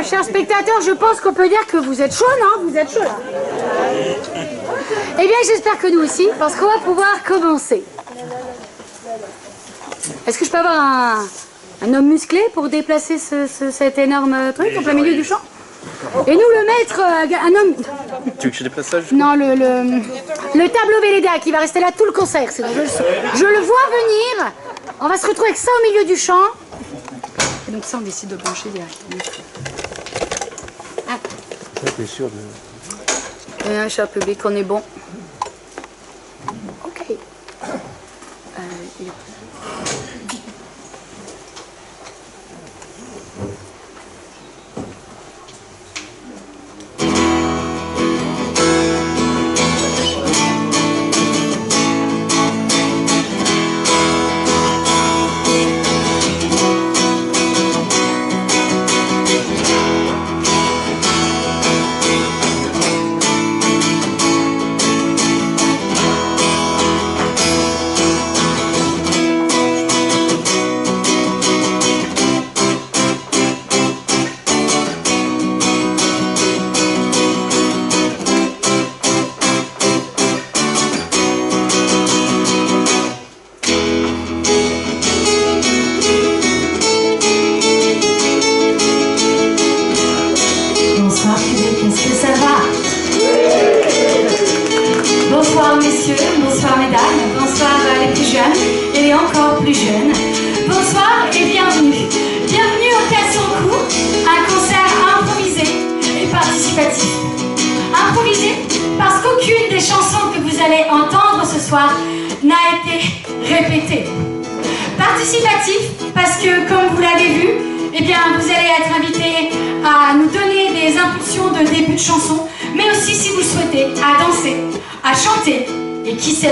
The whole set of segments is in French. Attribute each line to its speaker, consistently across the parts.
Speaker 1: chers spectateurs, je pense qu'on peut dire que vous êtes chaud, non? Vous êtes chaud, là? Eh bien, j'espère que nous aussi, parce qu'on va pouvoir commencer. Est-ce que je peux avoir un homme musclé pour déplacer cet énorme truc en plein milieu du champ? Et nous, le maître, un homme...
Speaker 2: Tu veux que je déplace ça?
Speaker 1: Non, le tableau Velleda qui va rester là tout le concert. Je le vois venir. On va se retrouver avec ça au milieu du champ. Et donc ça, on décide de brancher directement. Ah.
Speaker 2: T'es sûr de...
Speaker 1: Cher public, on est bon. Ok.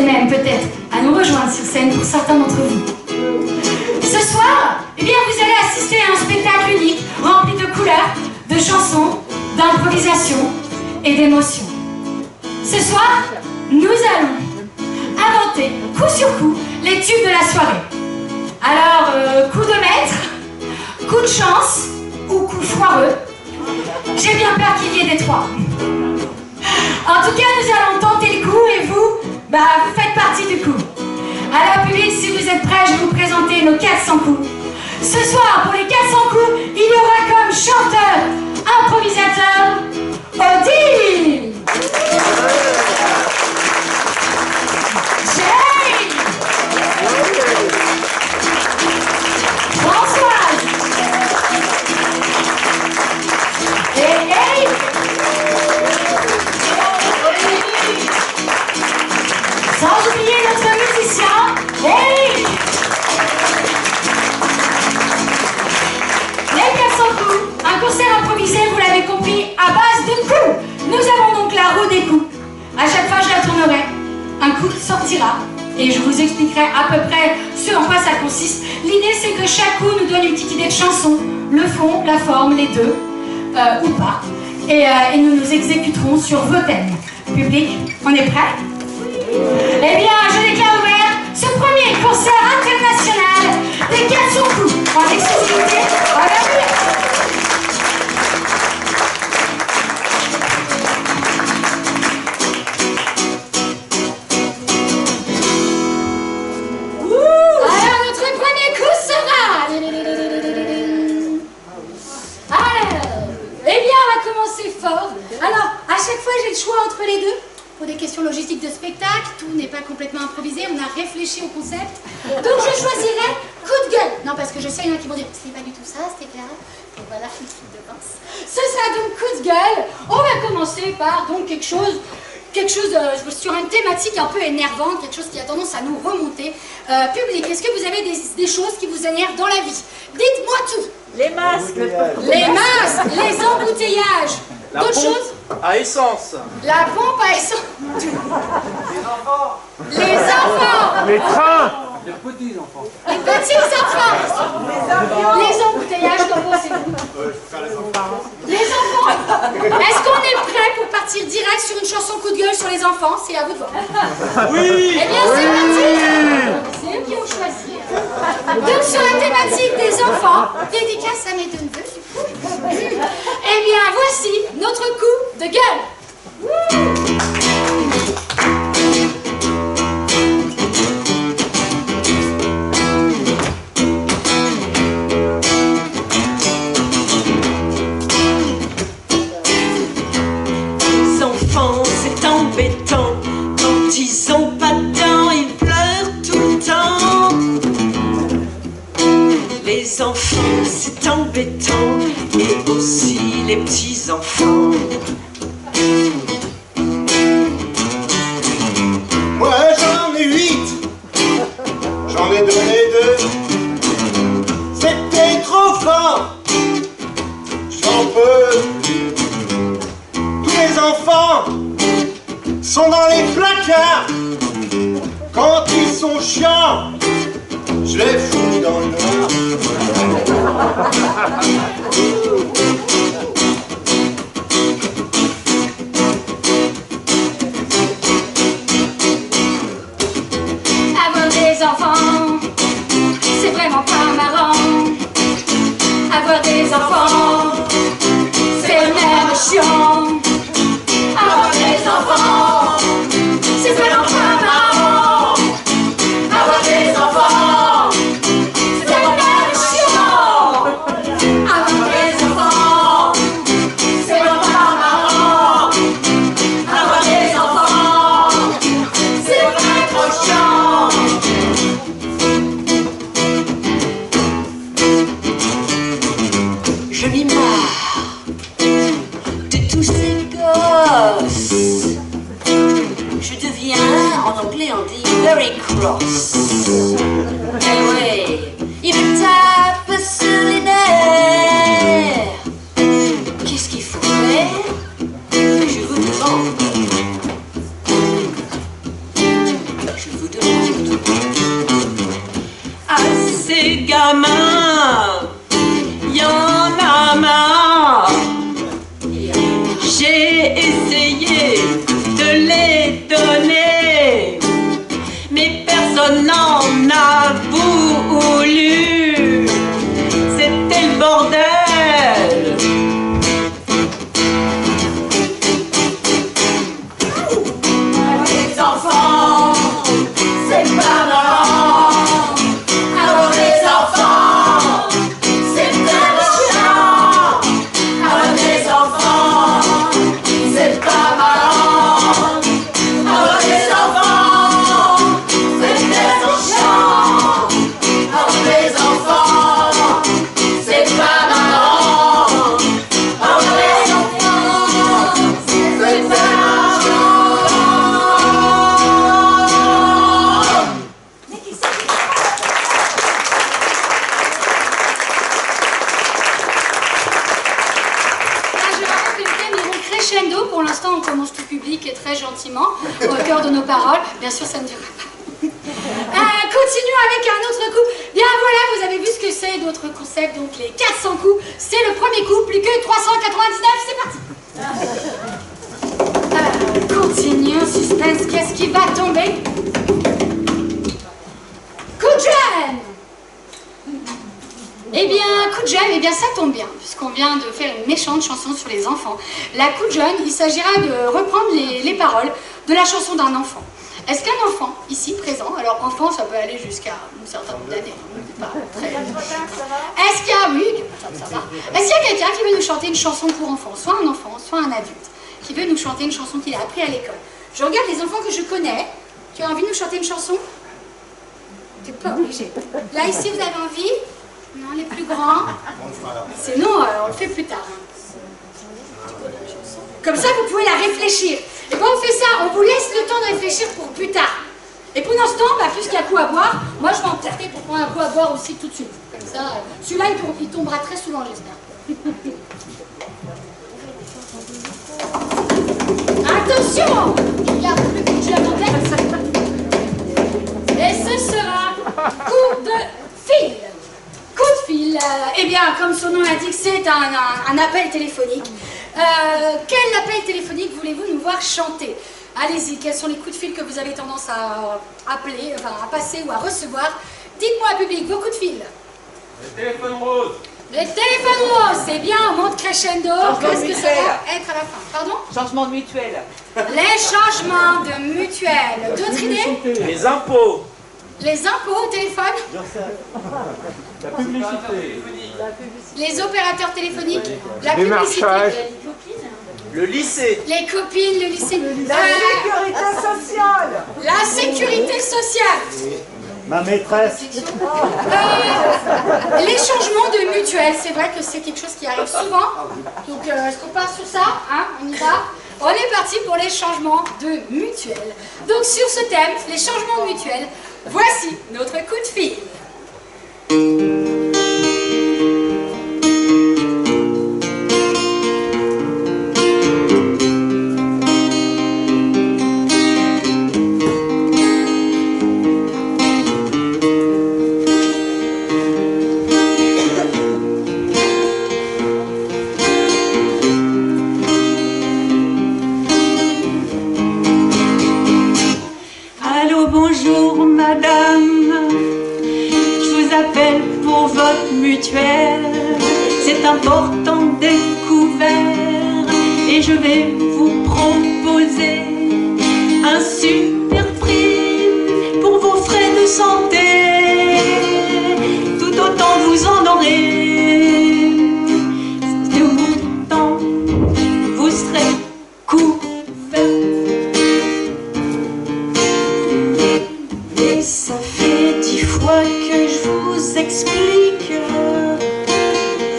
Speaker 3: Même peut-être à nous rejoindre sur scène pour certains d'entre vous. Ce soir, eh bien, vous allez assister à un spectacle unique, rempli de couleurs, de chansons, d'improvisation et d'émotions. Ce soir, nous allons inventer coup sur coup les tubes de la soirée. Alors, coup de maître, coup de chance ou coup foireux, j'ai bien peur qu'il y ait des trois. En tout cas, nous allons tenter le coup et vous, vous faites partie du coup. Alors public, si vous êtes prêts, je vais vous présenter nos 400 coups. Ce soir, pour les 400 coups, il y aura comme chanteur, improvisateur, Odile, Jane, Françoise et Eric. Sans oublier notre musicien, Eric. Les 400 coups, un concert improvisé, vous l'avez compris, à base de coups. Nous avons donc la roue des coups. À chaque fois, je la tournerai, un coup sortira et je vous expliquerai à peu près ce en quoi ça consiste. L'idée, c'est que chaque coup nous donne une petite idée de chanson, le fond, la forme, les deux, ou pas. Et nous exécuterons sur vos thèmes. Public, on est prêt? Eh bien, je déclare ouvert ce premier concert international des 400 coups en exclusivité à l'avenir. Alors, notre premier coup sera... Alors, eh bien, on va commencer fort. Alors, à chaque fois, j'ai le choix entre les deux. Pour des questions logistiques de spectacle, tout n'est pas complètement improvisé, on a réfléchi au concept. Donc je choisirai coup de gueule. Non, parce que je sais, il y en a qui vont dire, c'est pas du tout ça, c'était clair. Donc voilà, une petite de pince. Ce sera donc coup de gueule. On va commencer par donc quelque chose sur une thématique un peu énervante, quelque chose qui a tendance à nous remonter. Public, est-ce que vous avez des choses qui vous énervent dans la vie? Dites-moi tout.
Speaker 4: Les masques.
Speaker 3: Les masques, les embouteillages. D'autres choses?
Speaker 2: À essence.
Speaker 3: La pompe à essence.
Speaker 4: Les enfants.
Speaker 3: Les enfants.
Speaker 2: Les trains.
Speaker 4: Les petits enfants.
Speaker 3: Les petits enfants. Les embouteillages, qu'en pensez-vous? Les enfants. Est-ce qu'on est prêt pour partir direct sur une chanson coup de gueule sur les enfants? C'est à vous de voir.
Speaker 2: Oui.
Speaker 3: Eh bien, c'est parti. C'est eux qui ont choisi. Donc, sur la thématique des enfants, dédicace à mes deux neveux.
Speaker 5: tétons et aussi les petits-enfants.
Speaker 6: Moi j'en ai 8, j'en ai donné 2. C'était trop fort, j'en peux plus. Tous les enfants sont dans les placards. Quand ils sont chiants, je les fous dans le noir.
Speaker 3: Avoir des enfants, c'est vraiment pas marrant. Avoir des enfants, c'est même chiant. Avoir des enfants, c'est vraiment pas marrant. Avoir des enfants, c'est même chiant. Avoir des enfants, c'est vraiment pas marrant. Avoir des enfants, c'est vraiment trop chiant.
Speaker 5: Je m'y marre de tous ces gosses. Je deviens, en anglais on dit, very cross. Eh ouais, ils me tapent sur les nerfs. Qu'est-ce qu'il faut faire? Je vous demande. Je vous demande. À ces gamins, y en a marre. J'ai essayé de les donner, mais personne n'en a voulu. C'était le bordel.
Speaker 3: Les enfants, c'est pas marrant. Avoir des enfants, c'est tellement chiant. Avoir des enfants, c'est pas marrant. Avoir des enfants, c'est tellement chiant. Avoir des enfants, c'est pas marrant. Avoir des enfants, c'est tellement chiant. Je vais rappeler que le thème est donc crescendo. Pour l'instant, on commence tout public et très gentiment, au cœur de nos paroles. Bien sûr, ça ne durera pas. Continuons avec un autre coup. Bien voilà, vous avez vu ce que c'est d'autres concepts. Donc les 400 coups, c'est le premier coup. Plus que 399, c'est parti. Continue, suspense. Qu'est-ce qui va tomber? Coup de jeune. Eh bien, coup de jeune, eh bien ça tombe bien, puisqu'on vient de faire une méchante chanson sur les enfants. La coup de jeune, il s'agira de reprendre les paroles de la chanson d'un enfant. Est-ce qu'un enfant, ici présent, alors enfant ça peut aller jusqu'à une certaine nombre d'années, pas très... Est-ce qu'il y a, oui, ça va. Est-ce qu'il y a quelqu'un qui veut nous chanter une chanson pour enfants, soit un enfant, soit un adulte, qui veut nous chanter une chanson qu'il a appris à l'école? Je regarde les enfants que je connais. Tu as envie de nous chanter une chanson? T'es pas obligé. Là, ici, vous avez envie? Non, les plus grands. Sinon, on le fait plus tard. Comme ça, vous pouvez la réfléchir. Et quand on fait ça, on vous laisse le temps de réfléchir pour plus tard. Et pendant ce temps, puisqu'il y a coup à boire, moi je vais en profiter pour prendre un coup à boire aussi tout de suite. Comme ça, celui-là, il tombera très souvent, j'espère. Attention! Je garde le coup de jeu en tête. Et ce sera coup de fil. Coup de fil, eh bien, comme son nom l'indique, c'est un appel téléphonique. Quel appel téléphonique voulez-vous nous voir chanter? Allez-y, quels sont les coups de fil que vous avez tendance à appeler, enfin à passer ou à recevoir? Dites-moi, public, vos coups de fil.
Speaker 2: Le téléphone rose.
Speaker 3: Le téléphone rose, c'est bien, on monte crescendo. Qu'est-ce que ça va être à la fin? Pardon?
Speaker 5: Changement de mutuelle.
Speaker 3: Les changements de mutuelle. D'autres idées?
Speaker 2: Les impôts.
Speaker 3: Les impôts au téléphone?
Speaker 2: La publicité.
Speaker 3: Les opérateurs téléphoniques? La publicité?
Speaker 2: Le lycée.
Speaker 3: Les copines, le lycée?
Speaker 4: La sécurité sociale.
Speaker 3: La sécurité sociale.
Speaker 6: Ma maîtresse.
Speaker 1: Les changements de mutuelle, c'est vrai que c'est quelque chose qui arrive souvent. Donc, est-ce qu'on part sur ça, hein? On y va. On est parti pour les changements de mutuelle. Donc, sur ce thème, les changements de mutuelle, voici notre coup de fil.
Speaker 7: Bonjour madame, je vous appelle pour votre mutuelle. C'est important découvert et je vais vous proposer un super prix pour vos frais de santé. Tout autant vous en aurez, tout autant vous serez couvert. Ça fait 10 fois que je vous explique.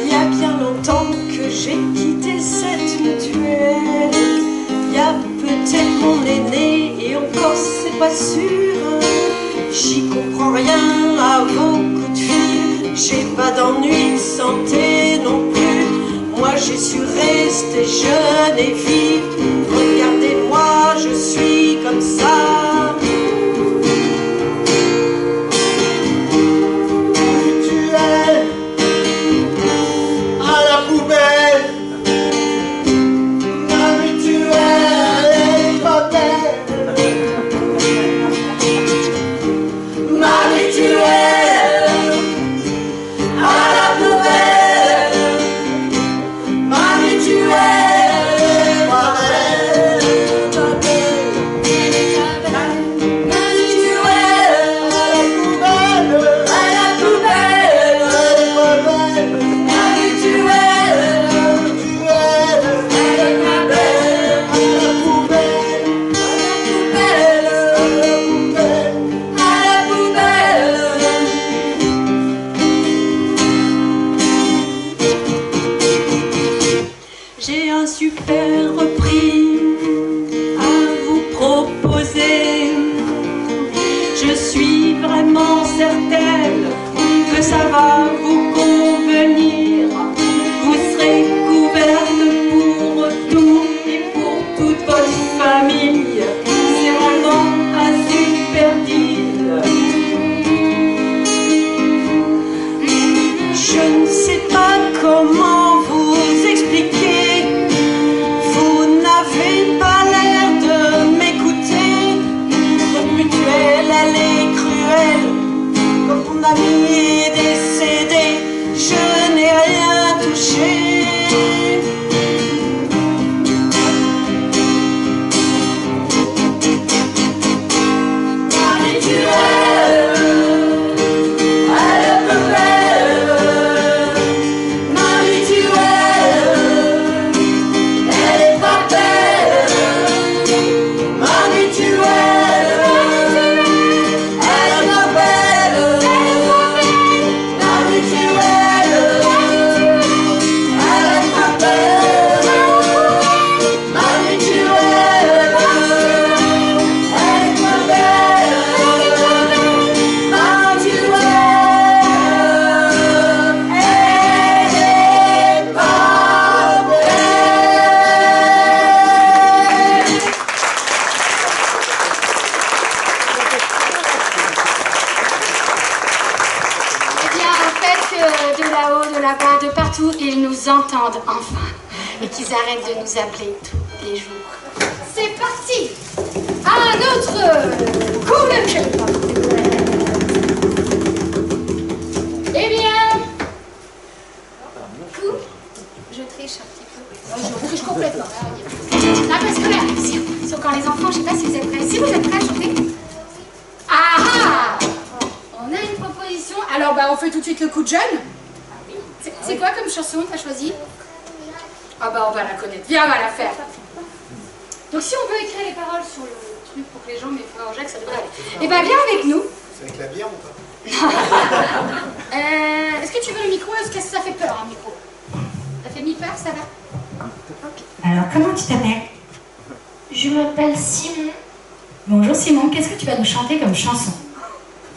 Speaker 7: Il y a bien longtemps que j'ai quitté cette mutuelle. Il y a peut-être mon aîné et encore c'est pas sûr. J'y comprends rien à vos coups de fil. J'ai pas d'ennui de santé non plus. Moi j'ai su rester jeune et vive. Regardez-moi, je suis comme ça.
Speaker 1: Entendent enfin et qu'ils arrêtent de nous appeler tous les jours. C'est parti! Un autre coup de queue. Eh bien, coup, je triche un petit peu. Je triche complètement. Ah, parce que là, si encore les enfants, je ne sais pas si vous êtes prêts. Si vous êtes prêts à chanter? Ah! On a une proposition. Alors, on fait tout de suite le coup de jeune. C'est quoi comme chanson que tu as choisi? Ah on va la connaître. Viens, on va la faire. Donc si on veut écrire les paroles sur le truc pour que les gens, mais frère Jacques, ça devrait aller. Eh viens avec nous.
Speaker 6: Avec la bière ou pas?
Speaker 1: Est-ce que tu veux le micro? Est-ce que ça fait peur, un micro? Ça fait mi-peur, ça va?
Speaker 3: Alors, comment tu t'appelles?
Speaker 8: Je m'appelle Simon.
Speaker 3: Bonjour Simon, qu'est-ce que tu vas nous chanter comme chanson?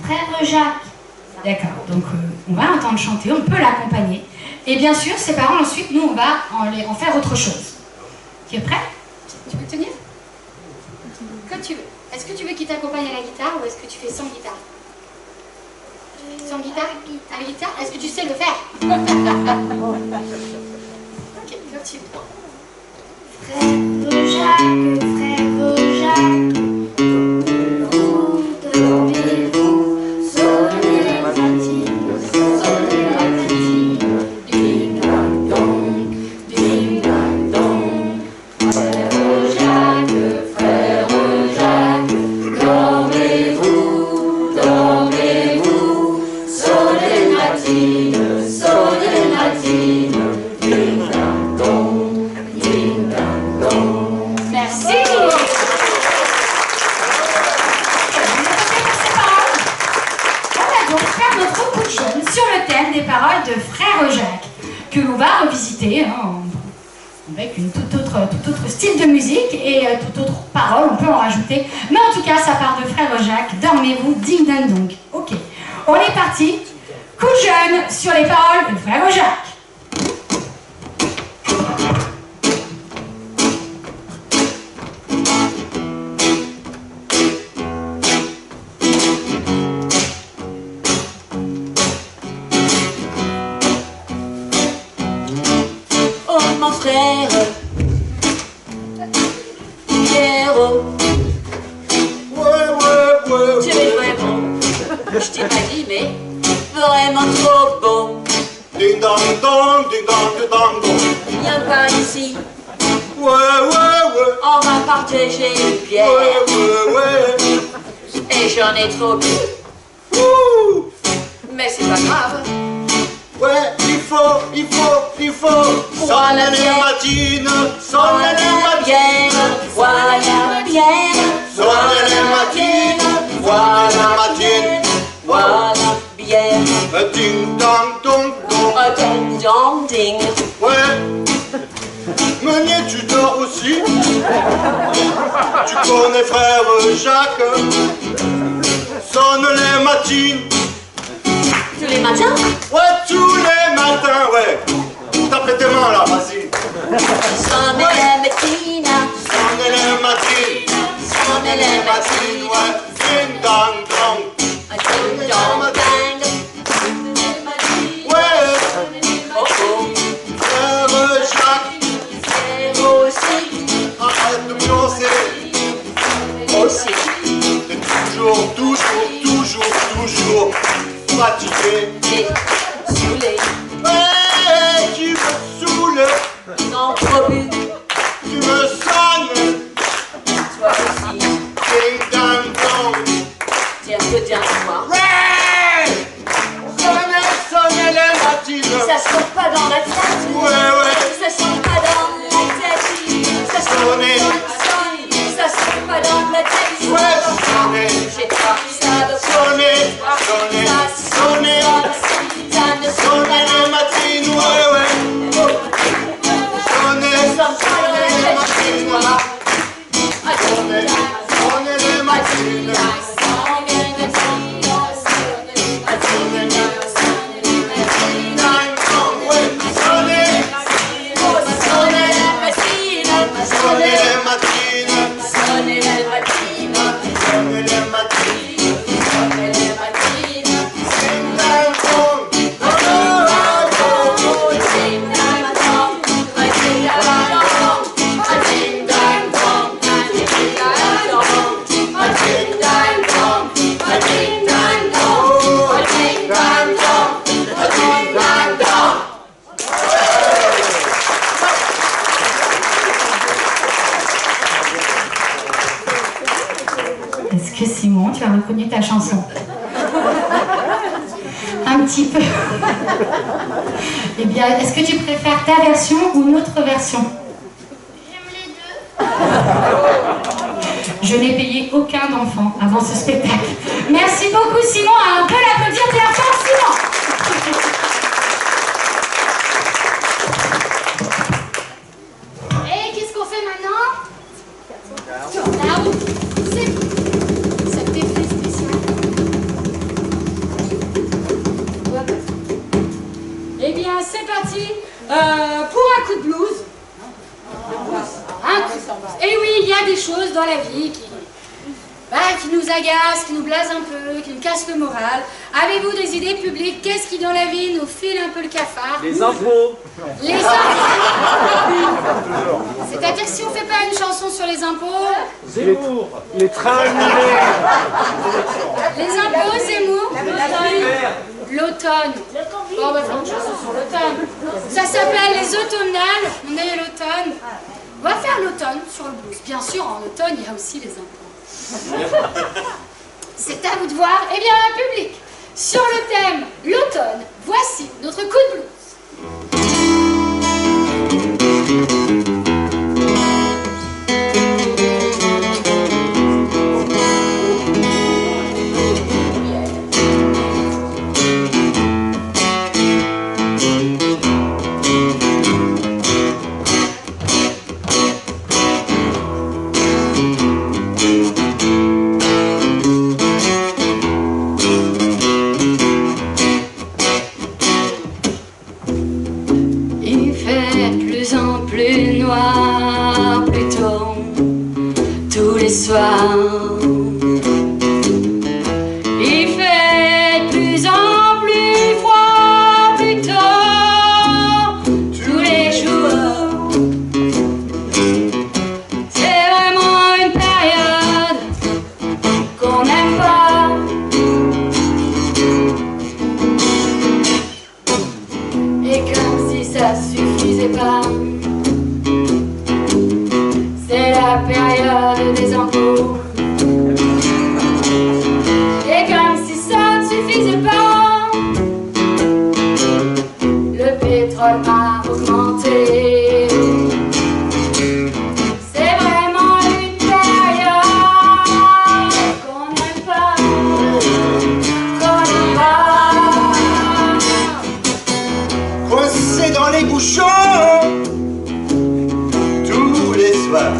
Speaker 8: Frère Jacques.
Speaker 3: D'accord, donc on va l'entendre chanter, on peut l'accompagner. Et bien sûr, ses paroles, ensuite, nous, on va en faire autre chose. Tu es prêt?
Speaker 1: Tu peux tenir? Comme tu veux. Est-ce que tu veux qu'il t'accompagne à la guitare ou est-ce que tu fais sans guitare? Sans guitare? À la guitare? Est-ce que tu sais le faire? Ok, comme tu veux.
Speaker 8: Frère Jacques, où dormez-vous? Sonnez la matine, ding dong dong, ding dong dong. Frère Jacques, dormez-vous, dormez-vous? Sonnez la matine, ding dong dong, ding dong dong.
Speaker 3: Merci! On va donc faire notre coup de jeune sur le thème des paroles de Frère Jacques, que l'on va revisiter avec une tout autre style de musique et toute autre parole, on peut en rajouter. Mais en tout cas, ça part de Frère Jacques, dormez-vous, ding dong dong. Ok, on est parti. Coup de jeune sur les paroles de Frère Jacques.
Speaker 5: Oh mon frère, Pierrot, tu es vraiment, je t'ai pas dit mais vraiment trop bon.
Speaker 6: Ding dong dong, ding dong ding dong dong.
Speaker 5: Viens par ici,
Speaker 6: Ouais.
Speaker 5: on va partager une bière.
Speaker 6: Ouais.
Speaker 5: Et j'en ai trop bu,
Speaker 6: Ouh.
Speaker 5: mais c'est pas grave.
Speaker 6: Ouais, il faut.
Speaker 5: Bois la
Speaker 6: Sonne les
Speaker 5: bière.
Speaker 6: matines,
Speaker 5: Voilà
Speaker 6: sonne les
Speaker 5: la
Speaker 6: matines.
Speaker 5: bière, voilà la bière,
Speaker 6: Sonne les matines, voilà la matine.
Speaker 5: voilà la bière.
Speaker 6: Ding dong dong dong.
Speaker 5: Oh, ding dong ding.
Speaker 6: Ouais. Meunier, tu dors aussi? Tu connais frère Jacques? Sonne les matines.
Speaker 5: Tous les matins,
Speaker 6: Ouais, tous les matins, ouais. Tape tes mains là, vas-y.
Speaker 5: sonne les matines,
Speaker 6: Sonne les matines.
Speaker 5: sonne les
Speaker 6: Matines,
Speaker 5: matines.
Speaker 6: ouais. Ding dong dong.
Speaker 5: Ding dong ding.
Speaker 6: Ouais.
Speaker 5: Oh oh,
Speaker 6: Frère Jacques,
Speaker 5: c'est aussi,
Speaker 6: arrête de danser.
Speaker 5: aussi.
Speaker 6: T'es toujours fatigué.
Speaker 5: Et saoulé,
Speaker 6: Ouais, tu me saoules.
Speaker 5: non trop bu,
Speaker 6: Tu me sonnes.
Speaker 5: toi aussi.
Speaker 6: Ding dong dong.
Speaker 5: Tiens, que tiens, toi.
Speaker 6: Ouais. Sonnez les matines.
Speaker 5: Ça saute pas dans la tête.
Speaker 6: Ouais.
Speaker 5: Ça saute pas dans la tête. Ça saute
Speaker 6: Sonnez.
Speaker 5: ça saute pas dans la tête.
Speaker 6: Ouais, sonnez.
Speaker 5: J'ai pas ça de
Speaker 6: Sonnez. Sonnez les matines. Ouais. Sonnez les matines. Sonnez les matines.
Speaker 3: Est-ce que Simon, tu as reconnu ta chanson? Un petit peu. Eh bien, est-ce que tu préfères ta version ou notre version?
Speaker 8: J'aime les deux.
Speaker 3: Je n'ai payé aucun enfant avant ce spectacle. Merci beaucoup Simon, on peut l'applaudir très fort Simon.
Speaker 1: Et qu'est-ce qu'on fait maintenant? La roue. C'est cet effet spécial.
Speaker 3: Eh bien c'est parti pour un coup de blues. Un coup de blues. Et oui, il y a des choses dans la vie qui nous agacent, qui nous blasent un peu, qui nous cassent le moral. Avez-vous des idées publiques? Qu'est-ce qui dans la vie nous file un peu le cafard?
Speaker 2: Les impôts.
Speaker 3: Les impôts. C'est-à-dire que si on fait pas une chanson sur les impôts...
Speaker 2: Zemmour.
Speaker 6: Les trains annulés.
Speaker 3: Les impôts, Zemmour. L'automne. Bon, on va faire une chanson sur l'automne. Ça s'appelle les automnales. On est à l'automne. On va faire l'automne sur le blues. Bien sûr, en automne, il y a aussi les impôts. C'est à vous de voir. Eh bien, public, sur le thème l'automne, voici notre coup de blues. Il fait de plus en plus froid, plus tard, tous les jours. C'est vraiment une période qu'on n'aime pas. Et comme si ça suffisait pas, c'est la période des impôts. Et comme si ça ne suffisait pas, le pétrole a augmenté. C'est vraiment une période qu'on n'aime pas, qu'on n'aime pas.
Speaker 6: Coincé dans les bouchons tous les soirs.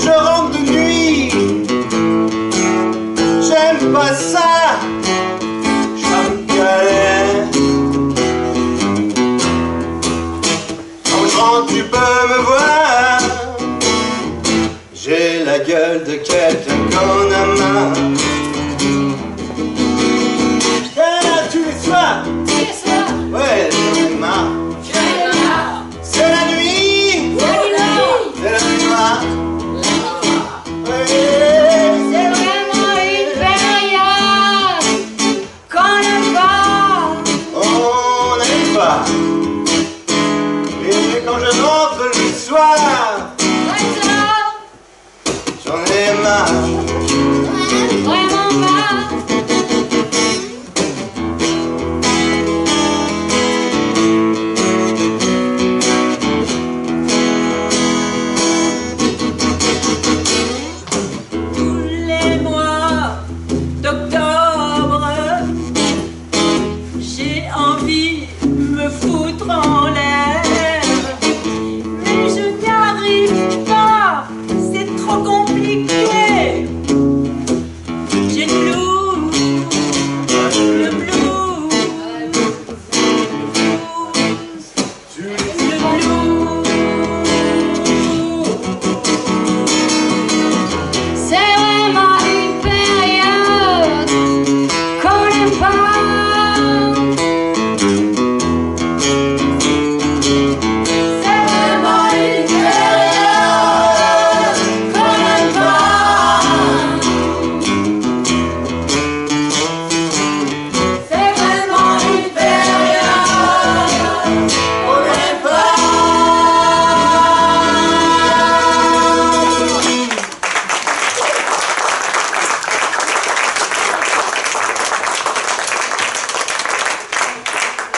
Speaker 6: Je rentre de nuit, j'aime pas ça, je me galère. Quand je rentre, tu peux me voir, j'ai la gueule de quelqu'un qu'on a marre. Et là, tous les soirs, ouais, j'en ai marre. C'est la nuit, c'est la nuit noire.
Speaker 3: C'est vraiment une période qu'on n'aime pas.
Speaker 6: On n'aime pas. Et quand je rentre le soir, j'en ai marre.
Speaker 3: Vraiment marre.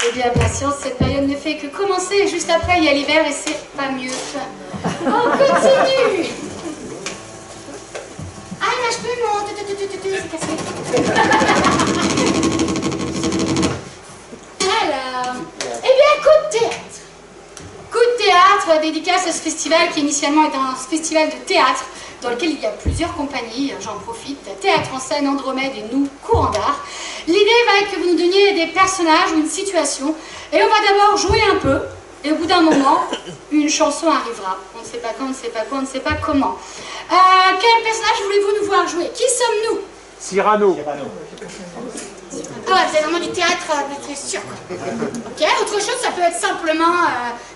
Speaker 1: Eh bien, patience, cette période ne fait que commencer. Et juste après, il y a l'hiver et c'est pas mieux.
Speaker 3: On continue. Ah, il nage plus, non. C'est cassé. Alors, eh bien, coup de théâtre. Coup de théâtre, dédicace à ce festival qui initialement est un festival de théâtre dans lequel il y a plusieurs compagnies, j'en profite, Théâtre en scène, Andromède et nous, courant d'art. L'idée va être que vous nous donniez des personnages ou une situation, et on va d'abord jouer un peu, et au bout d'un moment, une chanson arrivera. On ne sait pas quand, on ne sait pas quoi, on ne sait pas comment. Quel personnage voulez-vous nous voir jouer? Qui sommes-nous?
Speaker 9: Cyrano.
Speaker 3: Ah, c'est vraiment du théâtre, très sûr. Ok, autre chose, ça peut être simplement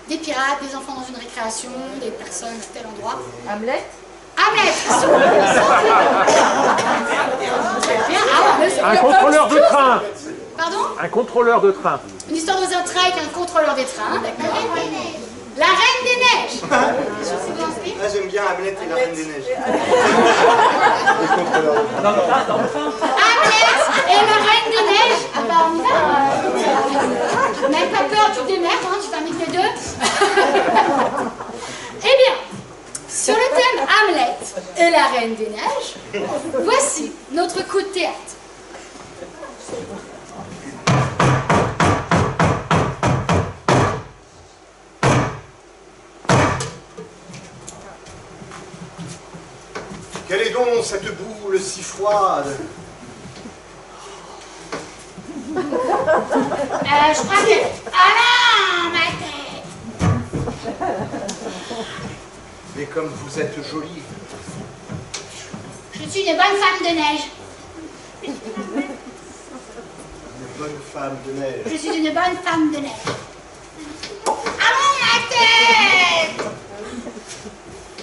Speaker 3: des pirates, des enfants dans une récréation, des personnes à tel endroit.
Speaker 10: Hamlet.
Speaker 3: Hamlet.
Speaker 9: Un contrôleur de train.
Speaker 3: Pardon?
Speaker 9: Un contrôleur de train.
Speaker 3: Une histoire dans un train avec un contrôleur des trains, d'accord. La Reine des Neiges.
Speaker 6: Ah, j'aime bien Hamlet et la Reine des Neiges.
Speaker 3: Hamlet et la Reine des Neiges. Ah bah on y va. N'aie pas peur, tu te démerdes, hein, tu t'invites les deux. Eh bien, sur le thème Hamlet et la Reine des Neiges, voici notre coup de théâtre.
Speaker 6: Quelle est donc cette boule si froide?
Speaker 3: Je crois que... Ah non, ma tête!
Speaker 6: Mais comme vous êtes jolie.
Speaker 3: Je suis une bonne femme de neige.
Speaker 6: Une bonne femme de neige.
Speaker 3: Je suis une bonne femme de neige. Ah non, ma tête!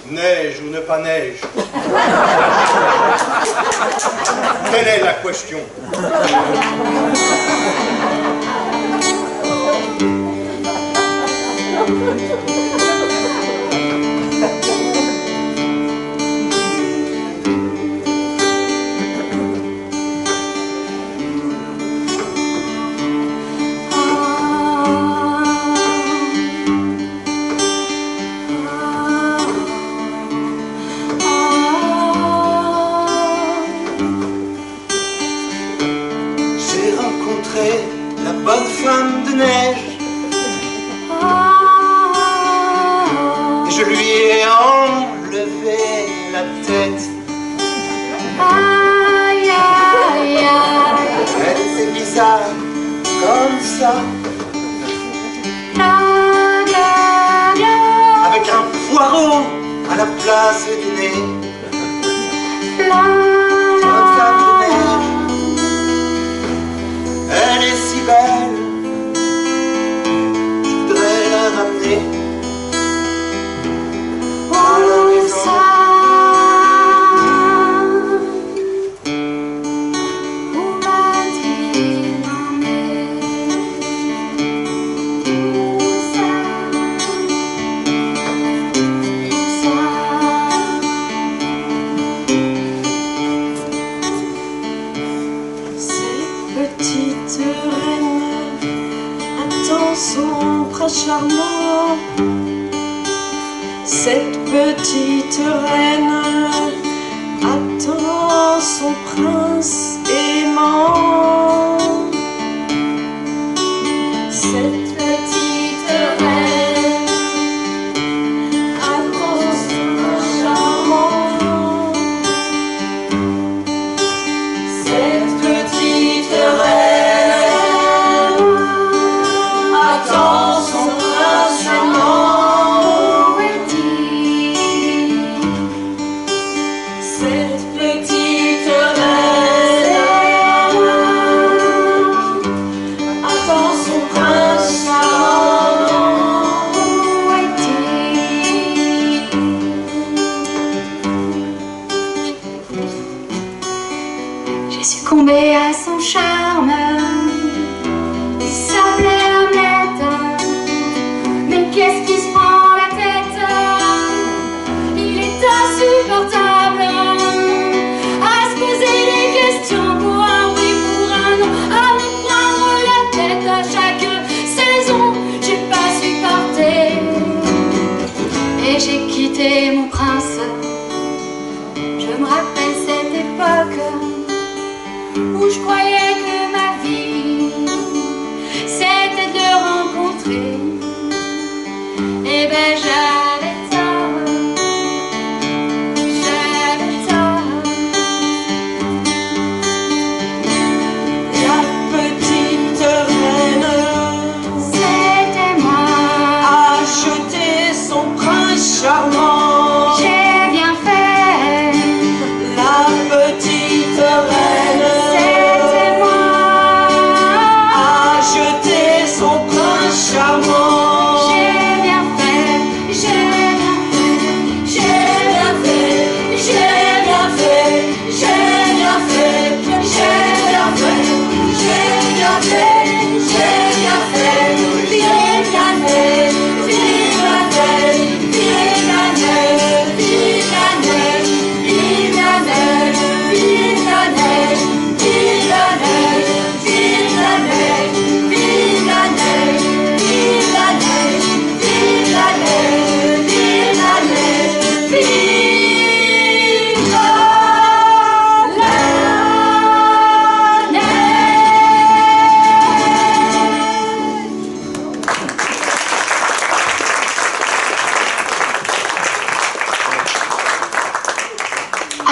Speaker 6: Neige ou ne pas neige? Quelle est la question? La bonne femme de neige, et je lui ai enlevé la tête.
Speaker 3: Aïe, aïe, aïe.
Speaker 6: Elle était bizarre comme ça, avec un poireau à la place du nez. Bonne femme de neige, elle est si belle, je voudrais la ramener à la maison.
Speaker 7: Charmant, cette petite reine attend son prince aimant. Cette petite reine attend son charmant. Cette petite reine attend son
Speaker 3: Attends son prince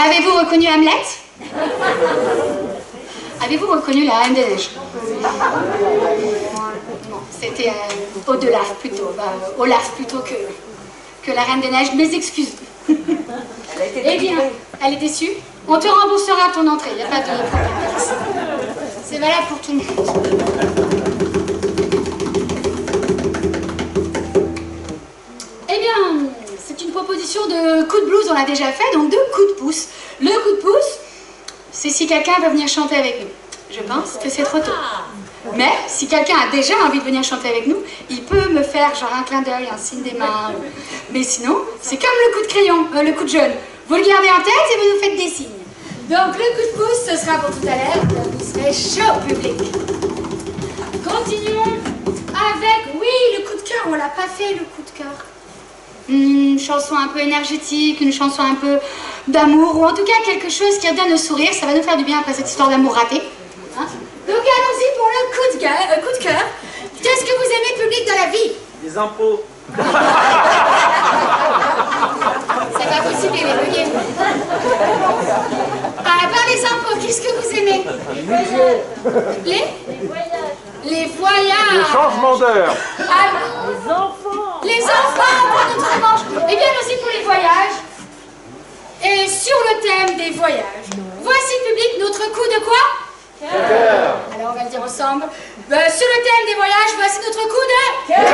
Speaker 3: Avez-vous reconnu Hamlet? Avez-vous reconnu la Reine des Neiges? Non, c'était Olaf plutôt, Olaf plutôt que la Reine des Neiges, mes excuses. Eh bien, elle est déçue. On te remboursera ton entrée, il n'y a pas de problème. C'est valable pour tout le monde. Eh bien, c'est une proposition de coup de blues, on l'a déjà fait, donc de coup de pouce. Le coup de pouce, c'est si quelqu'un veut venir chanter avec nous. Je pense que c'est trop tôt. Mais si quelqu'un a déjà envie de venir chanter avec nous, il peut me faire genre un clin d'œil, un signe des mains. Mais sinon, c'est comme le coup de crayon, le coup de jaune. Vous le gardez en tête et vous nous faites des signes. Donc le coup de pouce, ce sera pour tout à l'heure. Vous serez chaud, public. Continuons avec, oui, le coup de cœur. On l'a pas fait, le coup de cœur. Une chanson un peu énergétique, une chanson un peu d'amour, ou en tout cas quelque chose qui redonne le sourire. Ça va nous faire du bien après cette histoire d'amour raté. Hein? Donc allons-y pour le coup de cœur. Qu'est-ce que vous aimez, public, dans la vie?
Speaker 2: Les impôts.
Speaker 3: C'est pas possible, il est venu. À part les impôts, qu'est-ce que vous aimez? Les voyages.
Speaker 9: Le changement d'heure.
Speaker 3: Les enfants pour notre manche. Eh bien, allons-y pour les voyages. Et sur le thème des voyages, voici, public, notre coup de quoi? Cœur. Alors, on va le dire ensemble. Sur le thème des voyages, voici notre coup de cœur.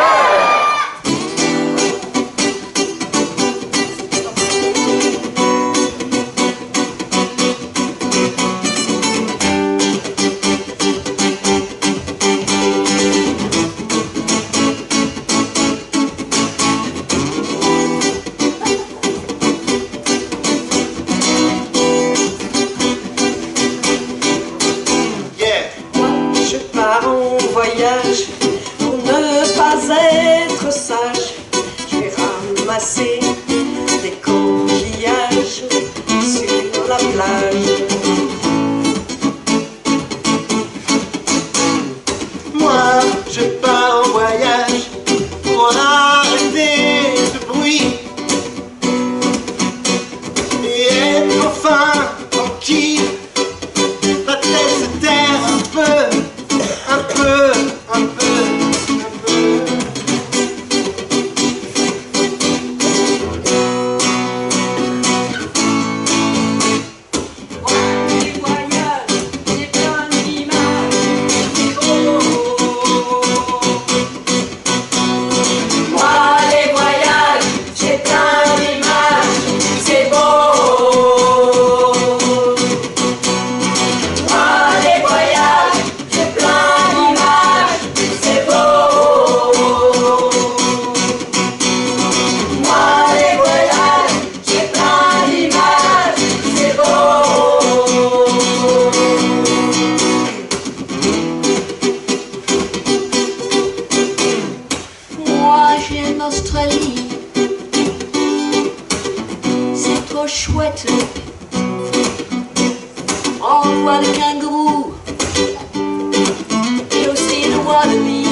Speaker 7: Pour ne pas être sage, je vais ramasser des coquillages sur la plage.
Speaker 6: Moi, je pars en voyage pour arrêter ce bruit et être enfin tranquille. La tête se terre un peu.
Speaker 5: Chouette, on voit le kangourou et aussi le wallaby,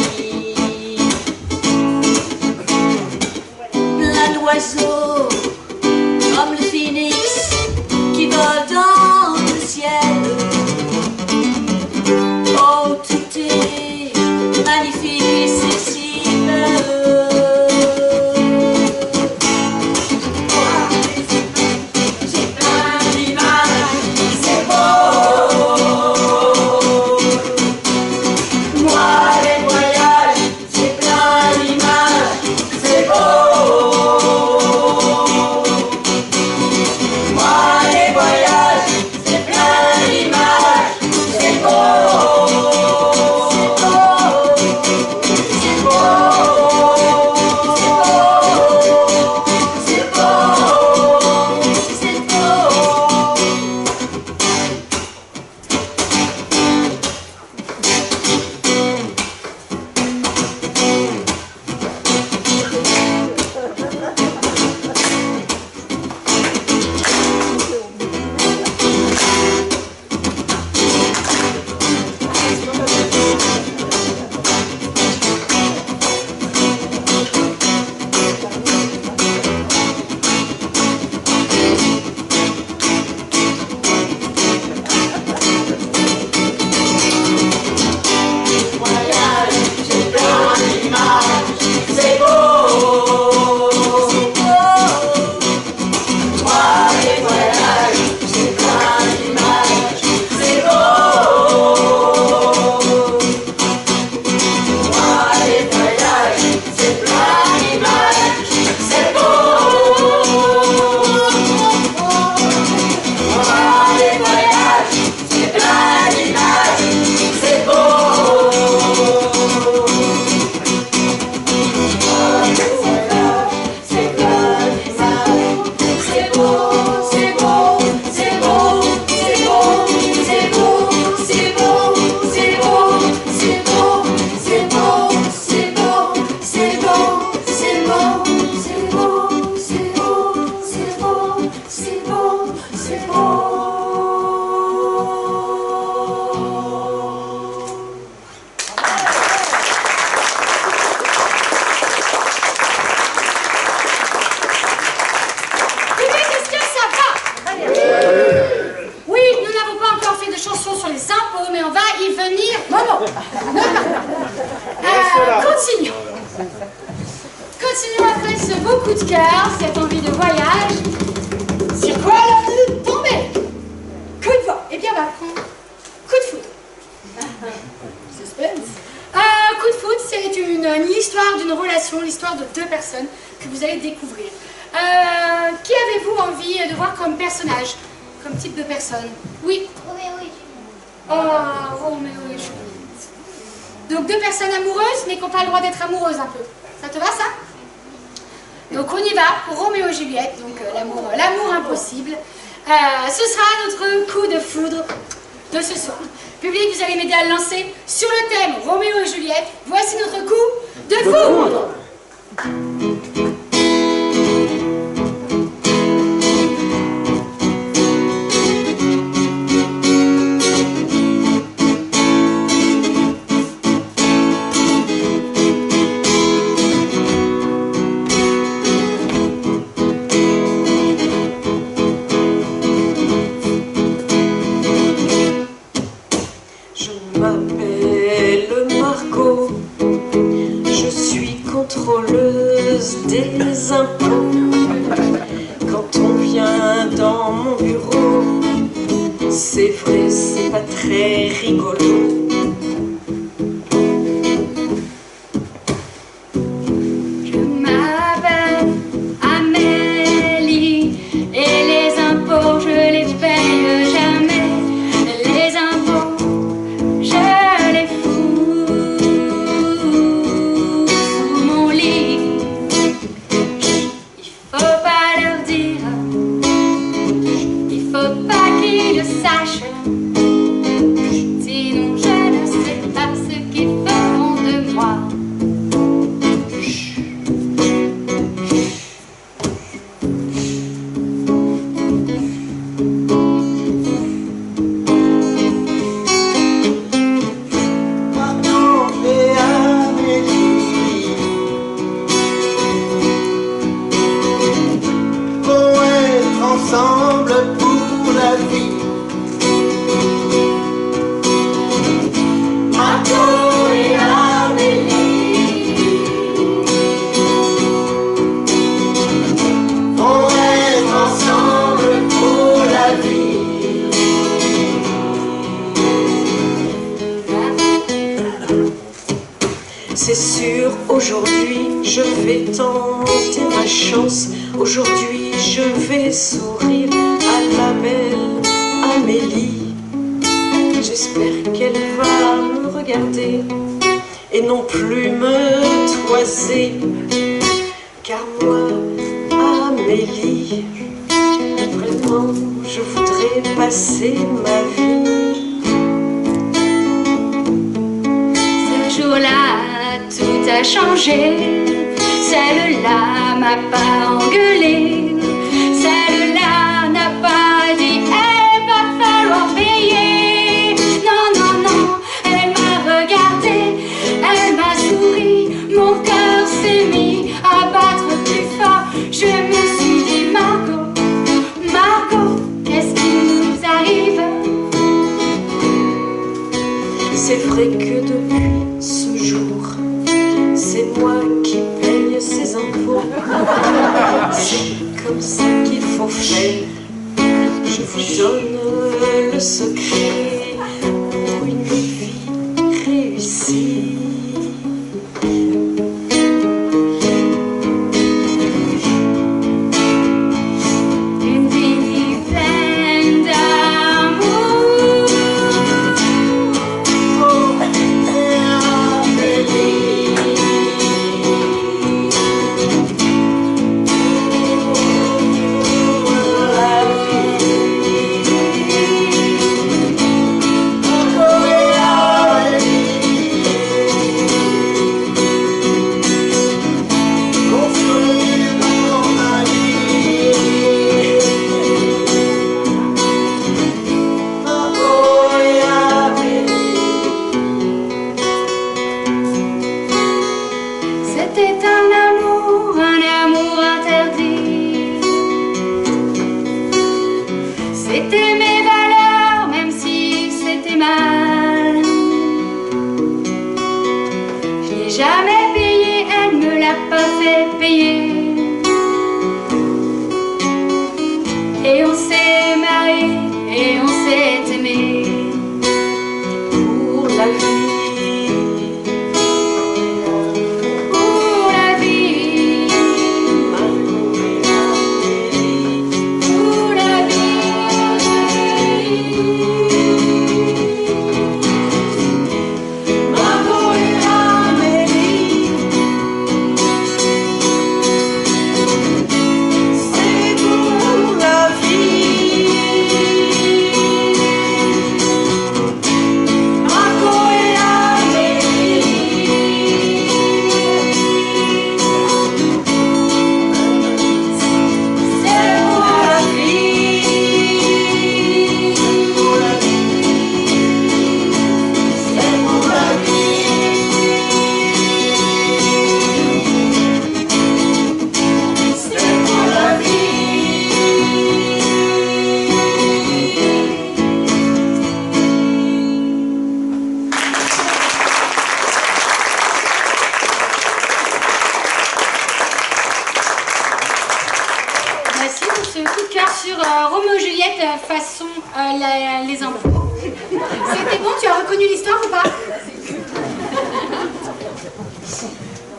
Speaker 5: plein d'oiseaux comme le phénix qui vole dans le ciel. Oh, tout est magnifique et c'est si belle.
Speaker 3: continuons après ce beau coup de cœur, cette envie de voyage. Sur quoi allons-nous tomber? Coup de vent. Eh bien, on va prendre coup de foudre. Suspense. Coup de foudre, c'est une histoire d'une relation, l'histoire de deux personnes que vous allez découvrir. Qui avez-vous envie de voir comme personnage, comme type de personne? Oui.
Speaker 10: Roméo et Juliette.
Speaker 3: Oh, Roméo et Juliette. Donc deux personnes amoureuses, mais qui n'ont pas le droit d'être amoureuses un peu. Ça te va, ça? Donc on y va pour Roméo et Juliette, donc l'amour impossible. Ce sera notre coup de foudre de ce soir. Public, vous allez m'aider à le lancer sur le thème Roméo et Juliette. Voici notre coup de foudre.
Speaker 7: Je m'appelle Margot, je suis contrôleuse des impôts. Quand on vient dans mon bureau, c'est vrai, c'est pas très rigolo.
Speaker 3: Je m'appelle Amélie et les impôts je les paye jamais. Les impôts je les fous sous mon lit. Il faut pas leur dire, il faut pas qu'ils le sachent. Sinon je ne sais pas ce qu'ils feront de moi.
Speaker 6: Margot et Amélie vont être ensemble pour la vie. Margot et Amélie vont être ensemble pour la vie.
Speaker 7: C'est sûr, aujourd'hui je vais tenter ma chance. Aujourd'hui je vais sourire à la belle Amélie. J'espère qu'elle va me regarder et non plus me toiser. Car moi, Amélie, vraiment je voudrais passer ma vie.
Speaker 3: Ce jour-là, tout a changé. Celle-là m'a pas engueulé. Celle-là n'a pas dit elle va falloir payer. Non, non, non, elle m'a regardé, elle m'a souri. Mon cœur s'est mis à battre plus fort. Je me suis dit Margot, Margot, qu'est-ce qui nous arrive?
Speaker 7: C'est vrai que depuis ce jour, c'est moi qui paye ses impôts. C'est comme ça qu'il faut faire. Je vous donne le secret pour une vie réussie.
Speaker 3: Une vie pleine d'amour.
Speaker 6: Margot et Amélie pour la vie.
Speaker 3: avait payé. Et on s'est marré, et on s'est aimé pour la vie. Pour la vie. Pour la vie. Margot et Amélie, c'est pour la vie. Margot et Amélie, c'est pour la vie. Pour la vie. C'est pour la vie. C'est pour la vie. Merci pour ce coup de cœur sur Roméo et Juliette façon les enfants. C'était bon, tu as reconnu l'histoire ou pas?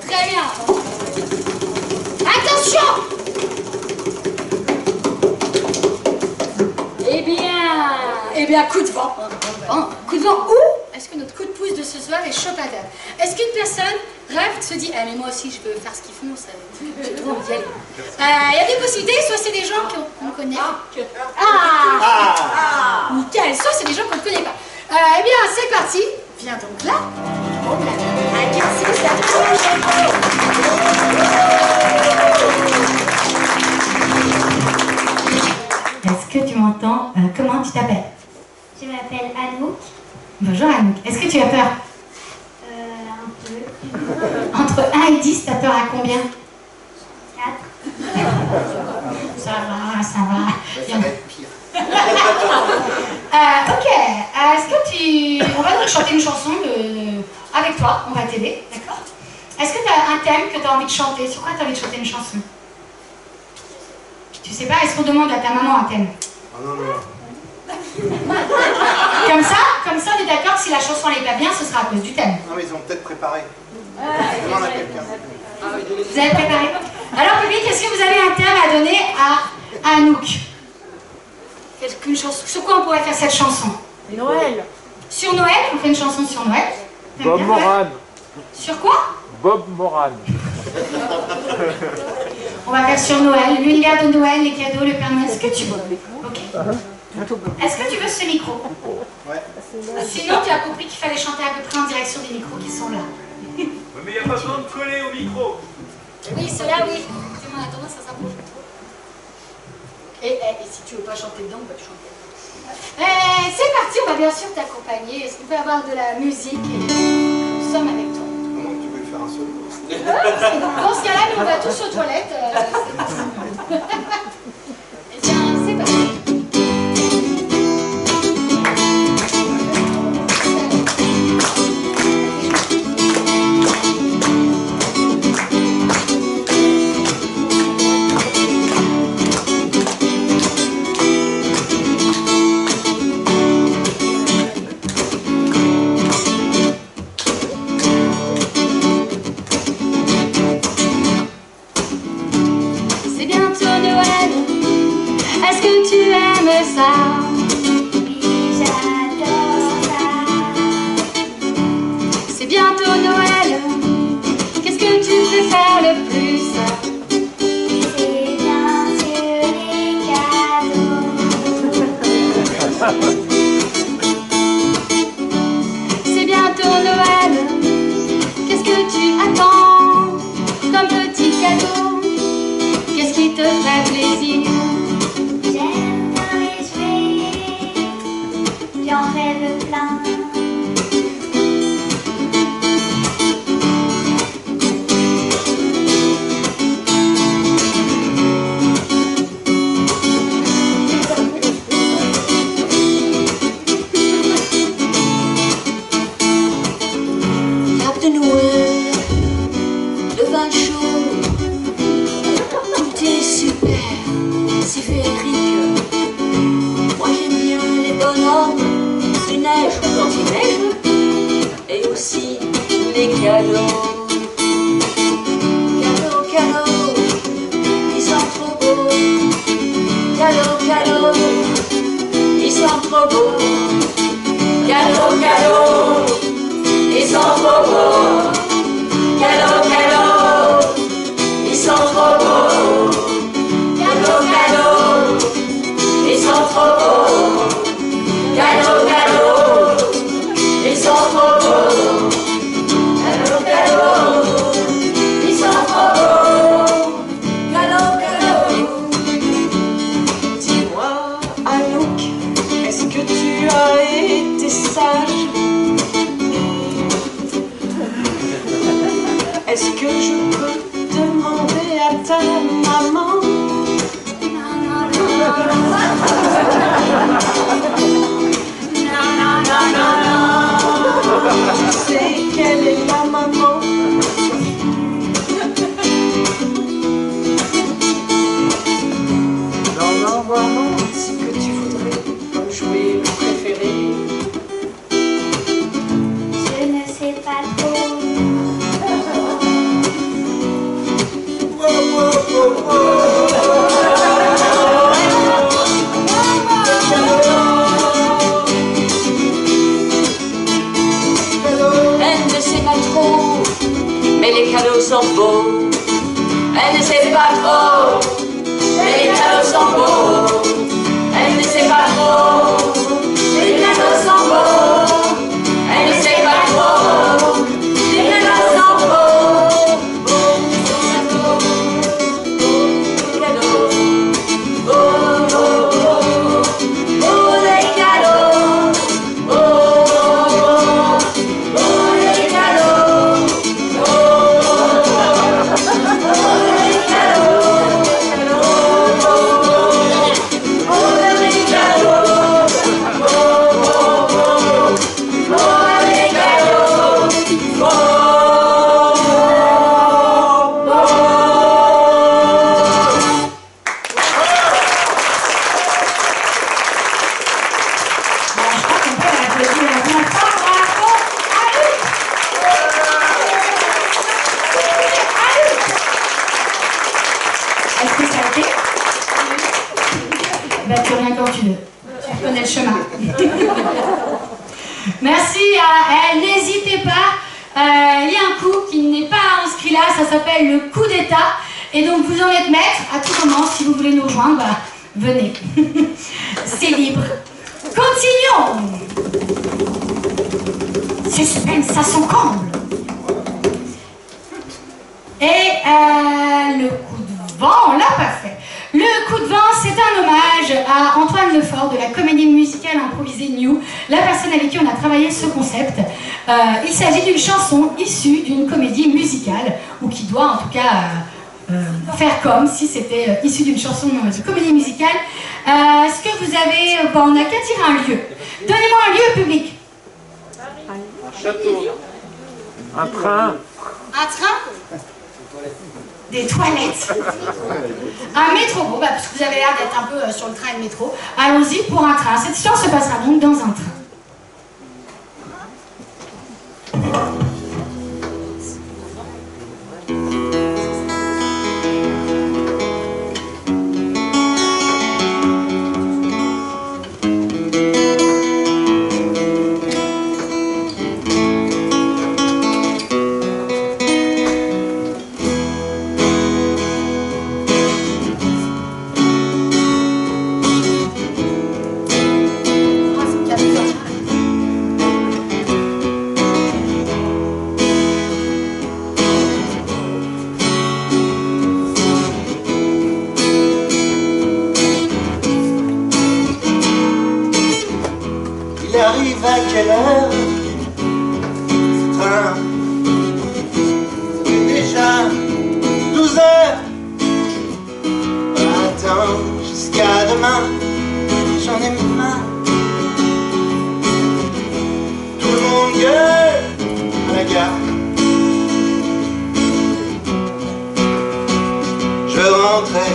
Speaker 3: Très bien. Attention! Eh bien, coup de vent. Coup de vent où? Est-ce que notre coup de pouce de ce soir est Chopin? Est-ce qu'une personne rêve, se dit, ah mais moi aussi je veux faire ce qu'ils font, j'ai trop envie d'y aller. Il y a des possibilités, soit c'est des gens qu'on connaît. Nickel, soit c'est des gens qu'on ne connaît pas. Eh bien, c'est parti. Viens donc là. Est-ce que tu m'entends? Comment tu t'appelles?
Speaker 10: Je m'appelle Anouk.
Speaker 3: Bonjour Anouk. Est-ce que tu as peur?
Speaker 10: Un peu.
Speaker 3: Entre 1 et 10, t'as peur à combien?
Speaker 10: 4.
Speaker 3: Ça va, ça va.
Speaker 6: Ça va être pire.
Speaker 3: Ok, est-ce que tu... On va donc chanter une chanson avec toi, on va t'aider, d'accord? Est-ce que tu as un thème que tu as envie de chanter? Sur quoi tu as envie de chanter une chanson? Tu sais pas, est-ce qu'on demande à ta maman un thème?
Speaker 6: Oh non, non.
Speaker 3: Comme ça on est d'accord que si la chanson n'est pas bien, ce sera à cause du thème.
Speaker 6: Non, mais ils ont peut-être préparé. Demande à quelqu'un.
Speaker 3: Vous avez préparé? Alors public, est-ce que vous avez un thème à donner à Anouk? Une chanson. Sur quoi on pourrait faire cette chanson?
Speaker 4: Noël.
Speaker 3: Sur Noël? On fait une chanson sur Noël. T'aimes
Speaker 9: Bob
Speaker 3: bien,
Speaker 9: Moran.
Speaker 3: Noël? Sur quoi?
Speaker 9: Bob Moran.
Speaker 3: On va faire sur Noël, l'univers de Noël, les cadeaux, le Père Noël, ce que tu veux. Ok. Est-ce que tu veux ce micro?
Speaker 6: Ouais.
Speaker 3: Sinon, tu as compris qu'il fallait chanter à peu près en direction des micros qui sont là.
Speaker 2: Mais il n'y a pas besoin de coller au micro.
Speaker 3: Oui, cela oui. C'est mon tendance, ça s'approche. Et si tu veux pas chanter dedans, on va te chanter. C'est parti, on va bien sûr t'accompagner. Est-ce qu'on peut avoir de la musique et nous sommes avec toi?
Speaker 6: Comment tu veux faire un solo?
Speaker 3: Dans ce cas-là, nous on va tous aux toilettes. Eh bien, c'est parti. C'est bientôt Noël. Est-ce que tu aimes ça?
Speaker 10: Oui, j'adore ça.
Speaker 3: C'est bientôt Noël. Qu'est-ce que tu préfères le plus?
Speaker 10: C'est bien sûr les cadeaux.
Speaker 3: C'est bientôt Noël. Qu'est-ce que tu attends comme petit cadeau? Qu'est-ce qui te ferait plaisir?
Speaker 10: J'aime bien les jouets
Speaker 5: si féerique. Moi j'aime bien les bonhommes, les neiges ou l'anti-neige, et aussi les cadeaux. Cadeaux, cadeaux, ils sont trop beaux. Cadeaux, cadeaux, ils sont trop beaux. Cadeaux, cadeaux, ils sont trop beaux. Cadeaux, cadeaux, ils sont trop beaux. Cadeaux, cadeaux, ils sont trop beaux. Cadeaux, cadeaux, ils sont trop beaux. Cadeaux, cadeaux, ils sont trop beaux. Cadeaux, cadeaux.
Speaker 7: Dis-moi, Anouk, est-ce que tu as été sage? Est-ce que je peux demander à ta maman? Tu sais quelle est la maman? Ce que tu voudrais comme jouet préféré?
Speaker 10: Je ne sais pas trop.
Speaker 5: Elle ne sait pas trop, mais les cadeaux sont beaux. Elle ne sait pas trop, mais les cadeaux sont beaux. Elle ne sait pas trop, les cadeaux sont beaux. Elle ne sait pas trop, les cadeaux sont beaux. Cadeaux, oh, oh, oh, oh, les cadeaux, oh, oh, oh, les cadeaux, oh, les cadeaux,
Speaker 3: Est-ce que ça a été? Bah, tu reviens quand tu veux. Tu connais le chemin. Merci à elle. N'hésitez pas. Il y a un coup qui n'est pas inscrit là. Ça s'appelle le coup d'état. Et donc, vous en êtes maître à tout moment. Si vous voulez nous rejoindre, bah, venez. C'est libre. Continuons. Suspense à son comble. Et le coup de vent, on l'a pas fait. Le coup de vent, c'est un hommage à Antoine Lefort de la comédie musicale improvisée New, la personne avec qui on a travaillé ce concept. Il s'agit d'une chanson issue d'une comédie musicale, ou qui doit en tout cas faire comme si c'était issu d'une chanson de comédie musicale. Est-ce que vous avez... Bon, on n'a qu'à dire un lieu. Donnez-moi un lieu public.
Speaker 9: Un château. Un train.
Speaker 3: Un train? Des toilettes. Un métro. Bon, bah, parce que vous avez l'air d'être un peu sur le train et le métro. Allons-y pour un train. Cette histoire se passera donc dans un train.
Speaker 6: Il arrive à quelle heure ce train? Il est déjà 12 heures. Attends jusqu'à demain, j'en ai marre. Tout le monde gueule à la gare. Je rentrais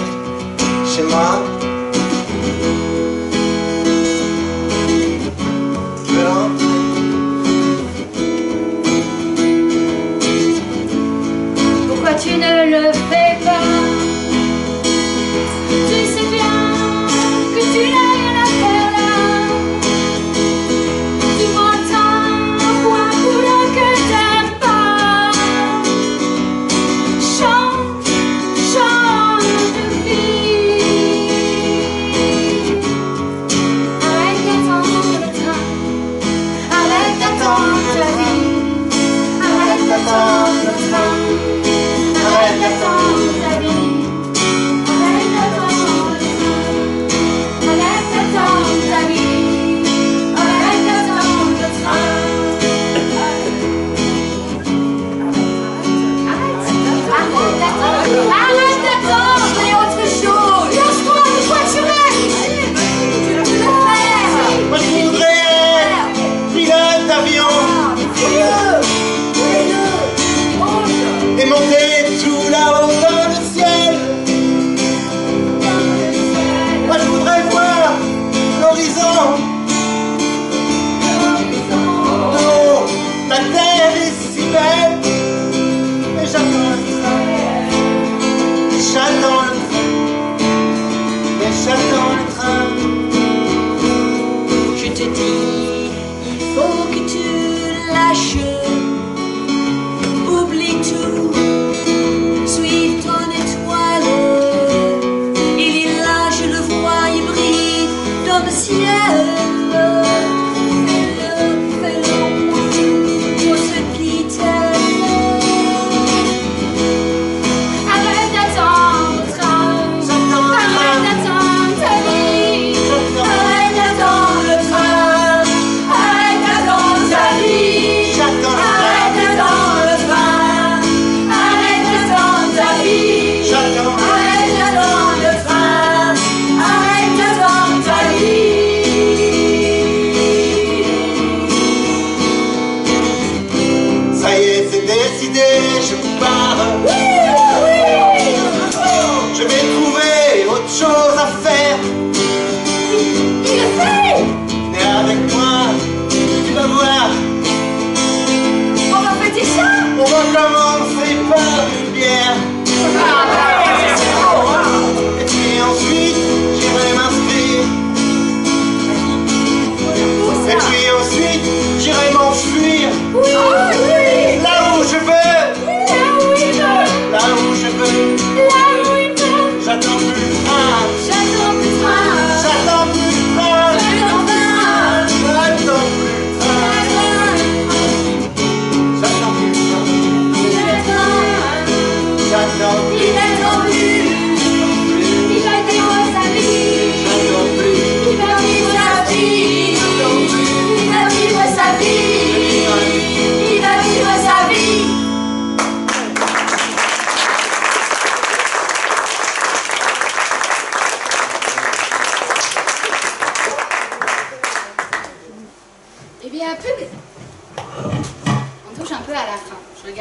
Speaker 6: chez moi.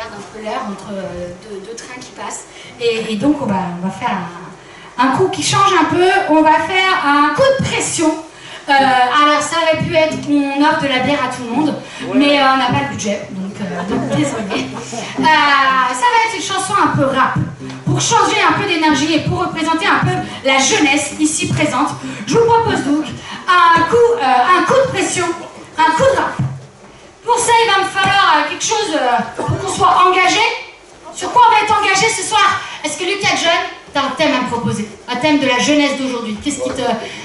Speaker 3: regarde un peu l'heure entre deux trains qui passent. Et donc on va faire un coup qui change un peu. On va faire un coup de pression. Alors ça aurait pu être on offre de la bière à tout le monde, mais on n'a pas le budget, donc désolé. Ça va être une chanson un peu rap, pour changer un peu d'énergie et pour représenter un peu la jeunesse ici présente. Je vous propose donc un coup de pression, un coup de rap. Pour ça, il va me falloir quelque chose pour qu'on soit engagé. Sur quoi on va être engagé ce soir? Est-ce que Lucas Jeune, t'as un thème à me proposer? Un thème de la jeunesse d'aujourd'hui? Qu'est-ce qui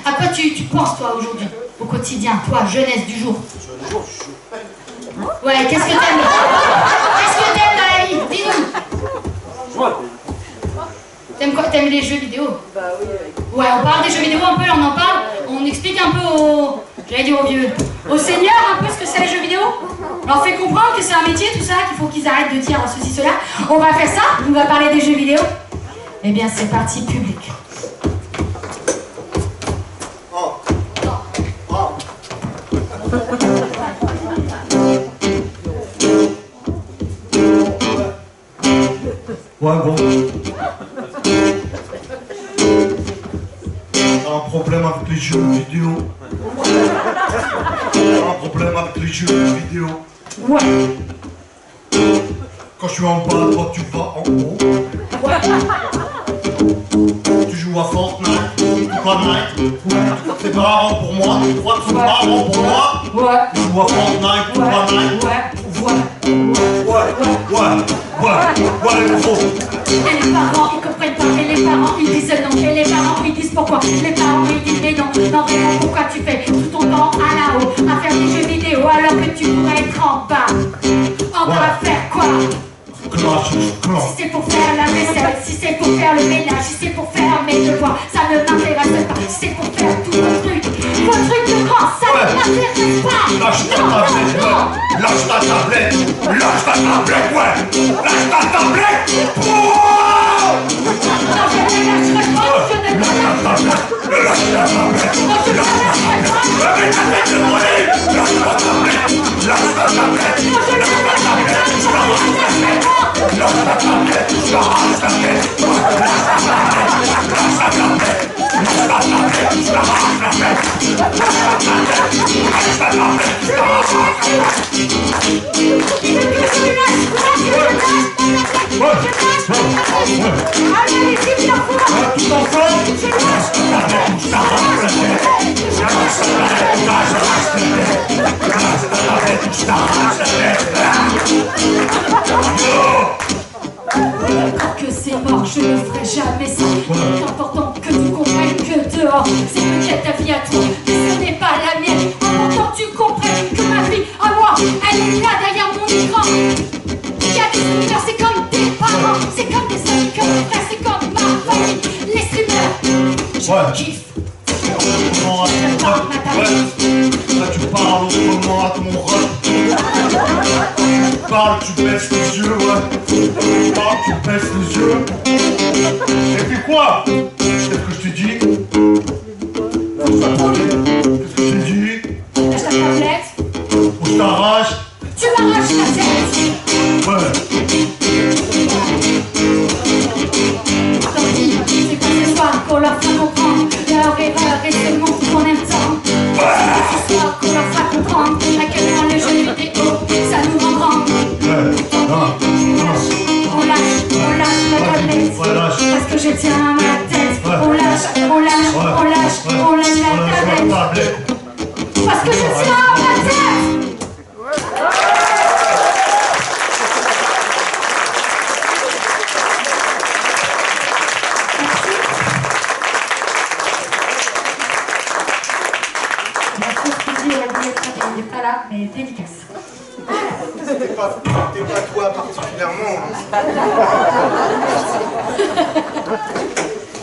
Speaker 3: à quoi tu penses toi aujourd'hui? Au quotidien, toi, jeunesse du jour? Ouais, qu'est-ce que t'aimes? Qu'est-ce que t'aimes dans la vie? Dis-nous. T'aimes quoi? T'aimes les jeux vidéo? Bah oui. Ouais, on parle des jeux vidéo un peu, on en parle, on explique un peu aux... J'allais dire aux vieux. Aux seniors un peu ce que c'est les jeux vidéo. On leur fait comprendre que c'est un métier, tout ça, qu'il faut qu'ils arrêtent de dire ceci, cela. On va faire ça, on va parler des jeux vidéo. Eh bien, c'est parti, public.
Speaker 6: Ouais, bon. T'as un problème avec les jeux vidéo? T'as un problème avec les jeux vidéo?
Speaker 3: Ouais.
Speaker 6: Quand je suis en bas, toi tu vas en haut.
Speaker 3: Ouais.
Speaker 6: Tu joues à Fortnite, ou Fortnite. Ouais. C'est pas marrant pour moi, tu crois que c'est marrant pour moi?
Speaker 3: Ouais.
Speaker 6: Tu joues à Fortnite, ou Fortnite. Ouais, les gros.
Speaker 3: Et les parents, ils comprennent pas, et les parents, ils disent non, et les parents, ils disent pourquoi, les parents, ils disent mais non, non vraiment, pourquoi tu fais tout ton temps à la haut, à faire des jeux vidéo alors que tu pourrais être en bas? On va faire quoi? Si c'est pour faire la vaisselle, si c'est pour faire le ménage, si c'est pour faire mes devoirs, ça ne m'intéresse pas. Si c'est pour faire tous vos trucs de grand, ça ne m'intéresse pas.
Speaker 6: Lâche ta tablette, ouais. Lâche ta tablette, ouais. Lâche ta tablette.
Speaker 3: Non, je ne lâcherai pas, je ne lâcherai pas.
Speaker 6: Lâche ta tablette.
Speaker 3: Non, je ne lâcherai pas.
Speaker 6: Lâche ta tablette.
Speaker 3: Non, je ne lâcherai pas. Que c'est mort, je ne ferai jamais ça. Il est important que tu comprennes que dehors, c'est peut-être ta vie à toi, mais ce n'est pas la mienne. Important que tu comprennes que ma vie à moi, elle est là derrière mon écran. Il y a des streamers, c'est comme des parents, c'est comme des amis, comme des frères, c'est comme ma famille. Les streamers, je kiffe.
Speaker 6: Là tu parles autrement à ton rap. Tu parles, tu baisses les yeux, ouais. Tu parles, tu baisses les yeux. Et puis quoi? Qu'est-ce que je t'ai dit? Qu'est-ce que je t'ai dit?
Speaker 3: Lâche ta tablette.
Speaker 6: Ou je t'arrache?
Speaker 3: Tu m'arraches la tête.
Speaker 6: Ouais.
Speaker 3: Tant pis, c'est pas ce soir qu'on leur fera comprendre leur erreur et seulement qu'on aime tant. C'est ce soir qu'on leur fera comprendre à quel point le jeu vidéo, ça nous rend grand. On lâche la tablette, parce que je tiens à ma tête. On lâche la tablette, parce que je tiens à ma tête. Il n'est pas là, mais dédicace.
Speaker 6: T'es pas toi particulièrement.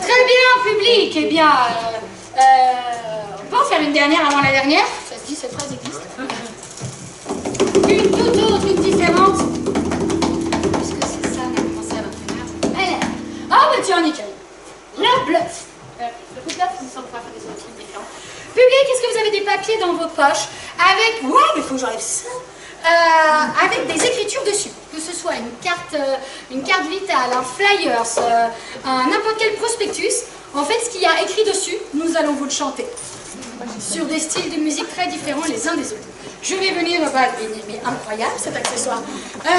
Speaker 3: Très bien, public. Eh bien, on peut en faire une dernière avant la dernière. Ça se dit, cette phrase existe. Une toute autre, une différente. Puisque c'est ça, on a commencé à 21h. Ah, bah tiens, nickel. Le bluff. Le bluff, nous sommes pas faire des autres trucs différents. Public, est-ce que vous avez des papiers dans vos poches avec... Ouais, mais il faut que j'enlève ça. avec des écritures dessus, que ce soit une carte vitale, un flyers, n'importe quel prospectus. En fait, ce qu'il y a écrit dessus, nous allons vous le chanter sur des styles de musique très différents les uns des autres. Je vais venir, mais incroyable cet accessoire.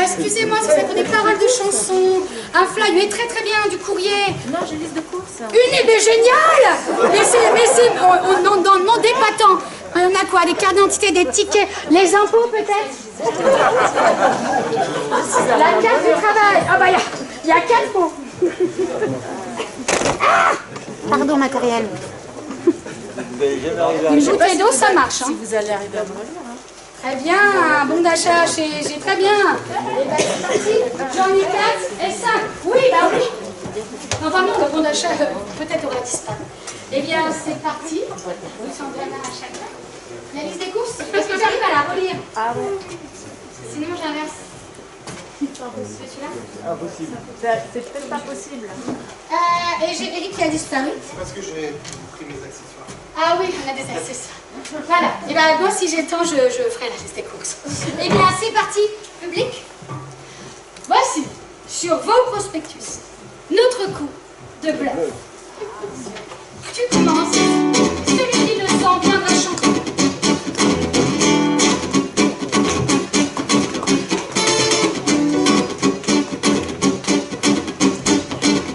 Speaker 3: Excusez-moi, c'est ça pour des paroles de chansons, un fly, mais très très bien, du courrier.
Speaker 7: Non, j'ai liste de courses.
Speaker 3: Une idée géniale. Mais c'est, non dépatant. On a quoi? Des cartes d'identité, des tickets, les impôts peut-être? La carte du travail. Ah bah il y a 4 mots. Ah, pardon matériel. Une bouteille d'eau, ça marche. Hein.
Speaker 7: Si vous allez arriver à me relire. Hein.
Speaker 3: Très bien, bon d'achat, j'ai très bien. Et ben c'est parti. J'en ai 4 et 5. Oui, bah oui. Non, vraiment, le bon d'achat peut-être aura disparu. Eh bien, c'est parti. Nous sommes bien à chacun. La liste des courses, est-ce que j'arrive à la relire?
Speaker 7: Ah ouais.
Speaker 3: Sinon, j'inverse. Celui-là?
Speaker 7: Impossible. C'est peut-être pas possible.
Speaker 3: Et j'ai Eric qui a disparu.
Speaker 6: C'est parce que j'ai pris mes accessoires.
Speaker 3: Ah oui, on a des accessoires. Voilà. Et bien, moi, si j'ai le temps, je ferai la liste des courses. Eh bien, c'est parti, public. Voici, sur vos prospectus, notre coup de bluff. Tu commences. Celui qui le sent viendra chanter.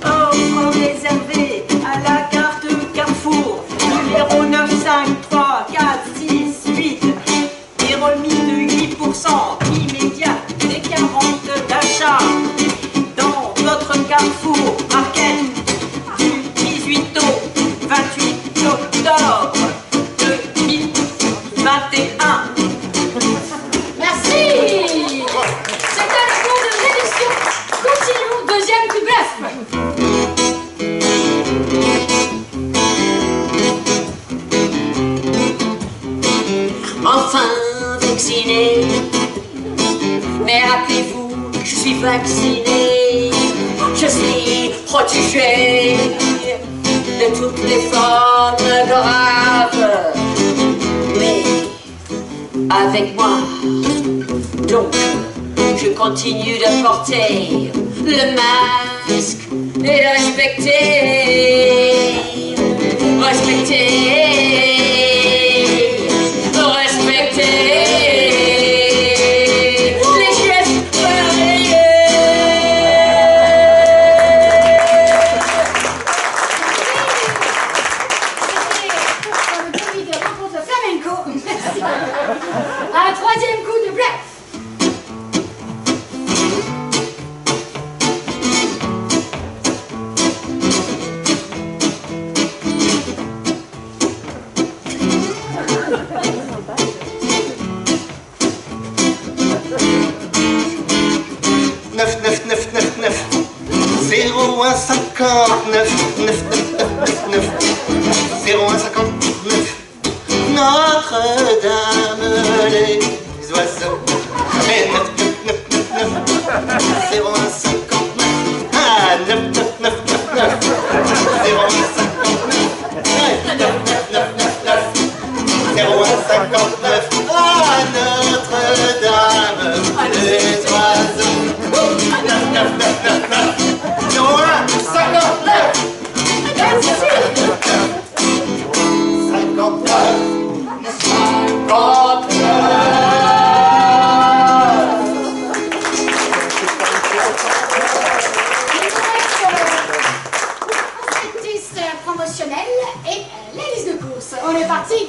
Speaker 7: Offre réservée à la carte Carrefour, numéro 9, 5, 3, 4, 6, 8. Des remises de 8% immédiates des 40 d'achat. Dans votre Carrefour Market du 18 au 28 octobre 2021.
Speaker 3: Merci. C'était le cours de réduction. Continuons, deuxième coup de bluff.
Speaker 5: Enfin vacciné. Mais rappelez-vous, je suis vacciné. Je suis protégé de toutes les formes graves. Mais avec moi, donc, je continue de porter le masque et de respecter les gestes barrières.
Speaker 3: C'était le comité de rencontre flamenco. Merci. Un troisième coup de bluff.
Speaker 6: Notre-Dame, les oiseaux. Et 0159. Ah, 9999. 0159. Ah, Notre-Dame, les oiseaux. 9999. 0159.
Speaker 3: 10 promotionnel et la liste de courses. On est parti.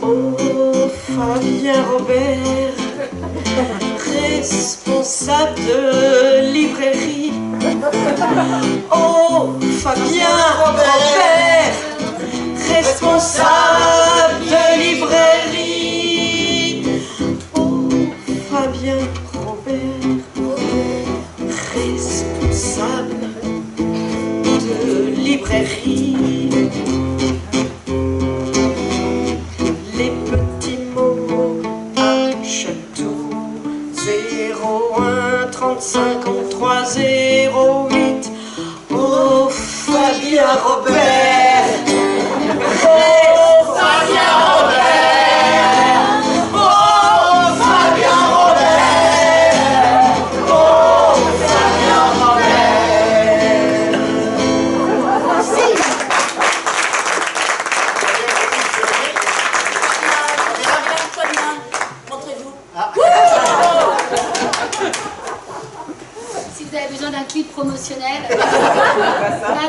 Speaker 7: Oh, Fabien Robert, responsable de librairie. Oh, Fabien Robert, responsable de librairie. Oh, Fabien Robert, responsable de librairie. Les petits moments
Speaker 6: Robert. Oh, Fabien Robert. Oh, Fabien Robert. Oh, Fabien Robert.
Speaker 5: Montrez-vous.
Speaker 3: Si vous avez besoin d'un clip promotionnel, pas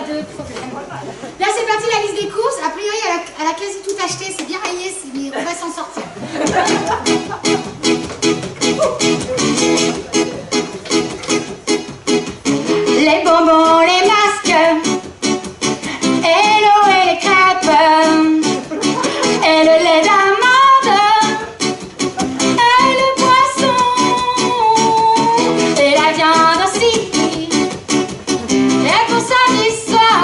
Speaker 3: de problème. Là, c'est parti, la liste des courses. A priori, elle a quasi tout acheté. C'est bien rayé, on va s'en sortir. Les bonbons, les masques, et l'eau et les crêpes, et le lait d'amande, et le poisson, et la viande aussi. Et pour samedi soir,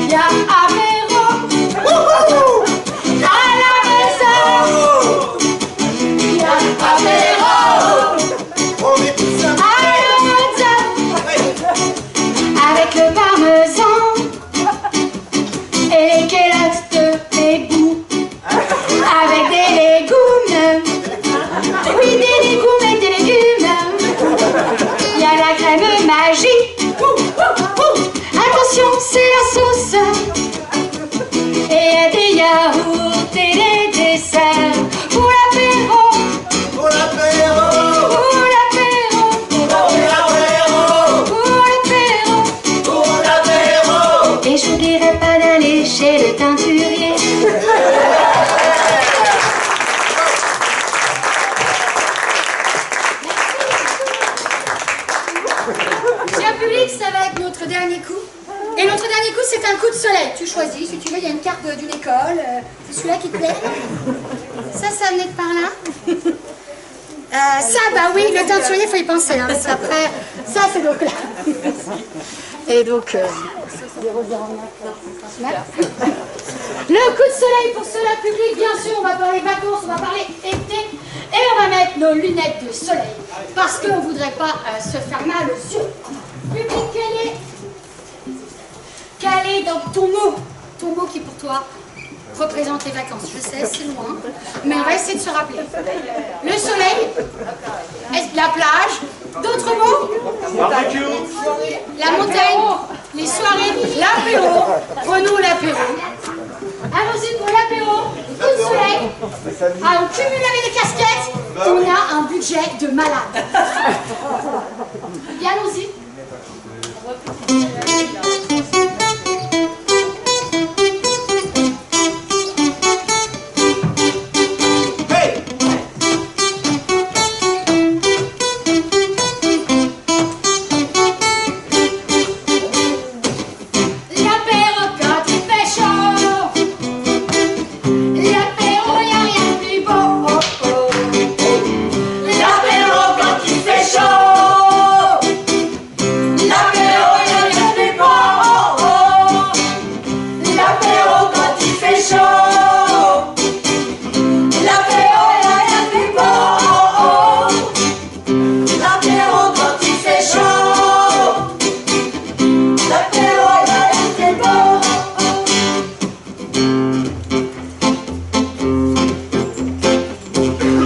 Speaker 3: y a apéro à la maison. Y a apéro
Speaker 6: On est tous un
Speaker 3: à l'automne avec le parmesan et les culottes de l'égout avec des légumes. Oui, des légumes et des légumes. Il y a la crème magique. Attention, c'est la sauce. Et il y a des yaourts et des desserts pour l'apéro.
Speaker 6: pour l'apéro.
Speaker 3: Pour l'apéro.
Speaker 6: Pour l'apéro.
Speaker 3: Pour l'apéro.
Speaker 6: Pour l'apéro.
Speaker 3: Et j'oublierai pas d'aller chez le teinturier. Cher public, ça va être notre dernier coup. Et notre dernier coup, c'est un coup de soleil. Tu choisis, si tu veux, il y a une carte d'une école. C'est celui-là qui te plaît. Ça venait de par là. Ça, bah oui, le teinturier, il faut y penser. Hein, parce qu'après, ça, c'est donc là. Et donc... Le coup de soleil pour cela public, bien sûr, on va parler vacances, on va parler été, et on va mettre nos lunettes de soleil, parce qu'on ne voudrait pas se faire mal aux yeux. Public, quel est donc ton mot qui pour toi représente les vacances? Je sais, c'est loin, mais on va essayer de se rappeler. Le soleil, la plage, d'autres mots? La montagne, les soirées, l'apéro. Prenons l'apéro. Allons-y pour l'apéro, coup de soleil. Ah, on cumule avec les casquettes. On a un budget de malade. Et allons-y.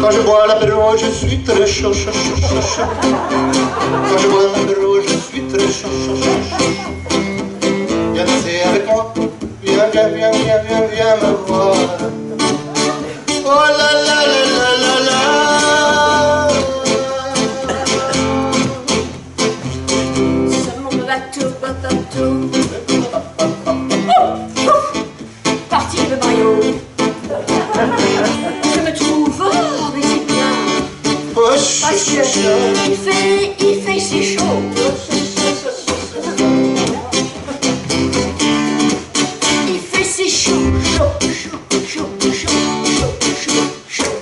Speaker 6: Quand je bois l'apéro, je suis très chaud, chaud, chaud, chaud, chaud. Quand je bois l'apéro, je suis très chaud, chaud, chaud, chaud. Viens danser avec moi, viens, viens, viens, viens, viens, viens me voir. Oh la la la la la la.
Speaker 5: Sur mon bateau, bateau. Parti de Mario. Je me trouve, oh, mais c'est bien. Parce que il fait si chaud. Il fait si chaud, chaud, chaud, chaud, chaud, chaud, chaud, chaud.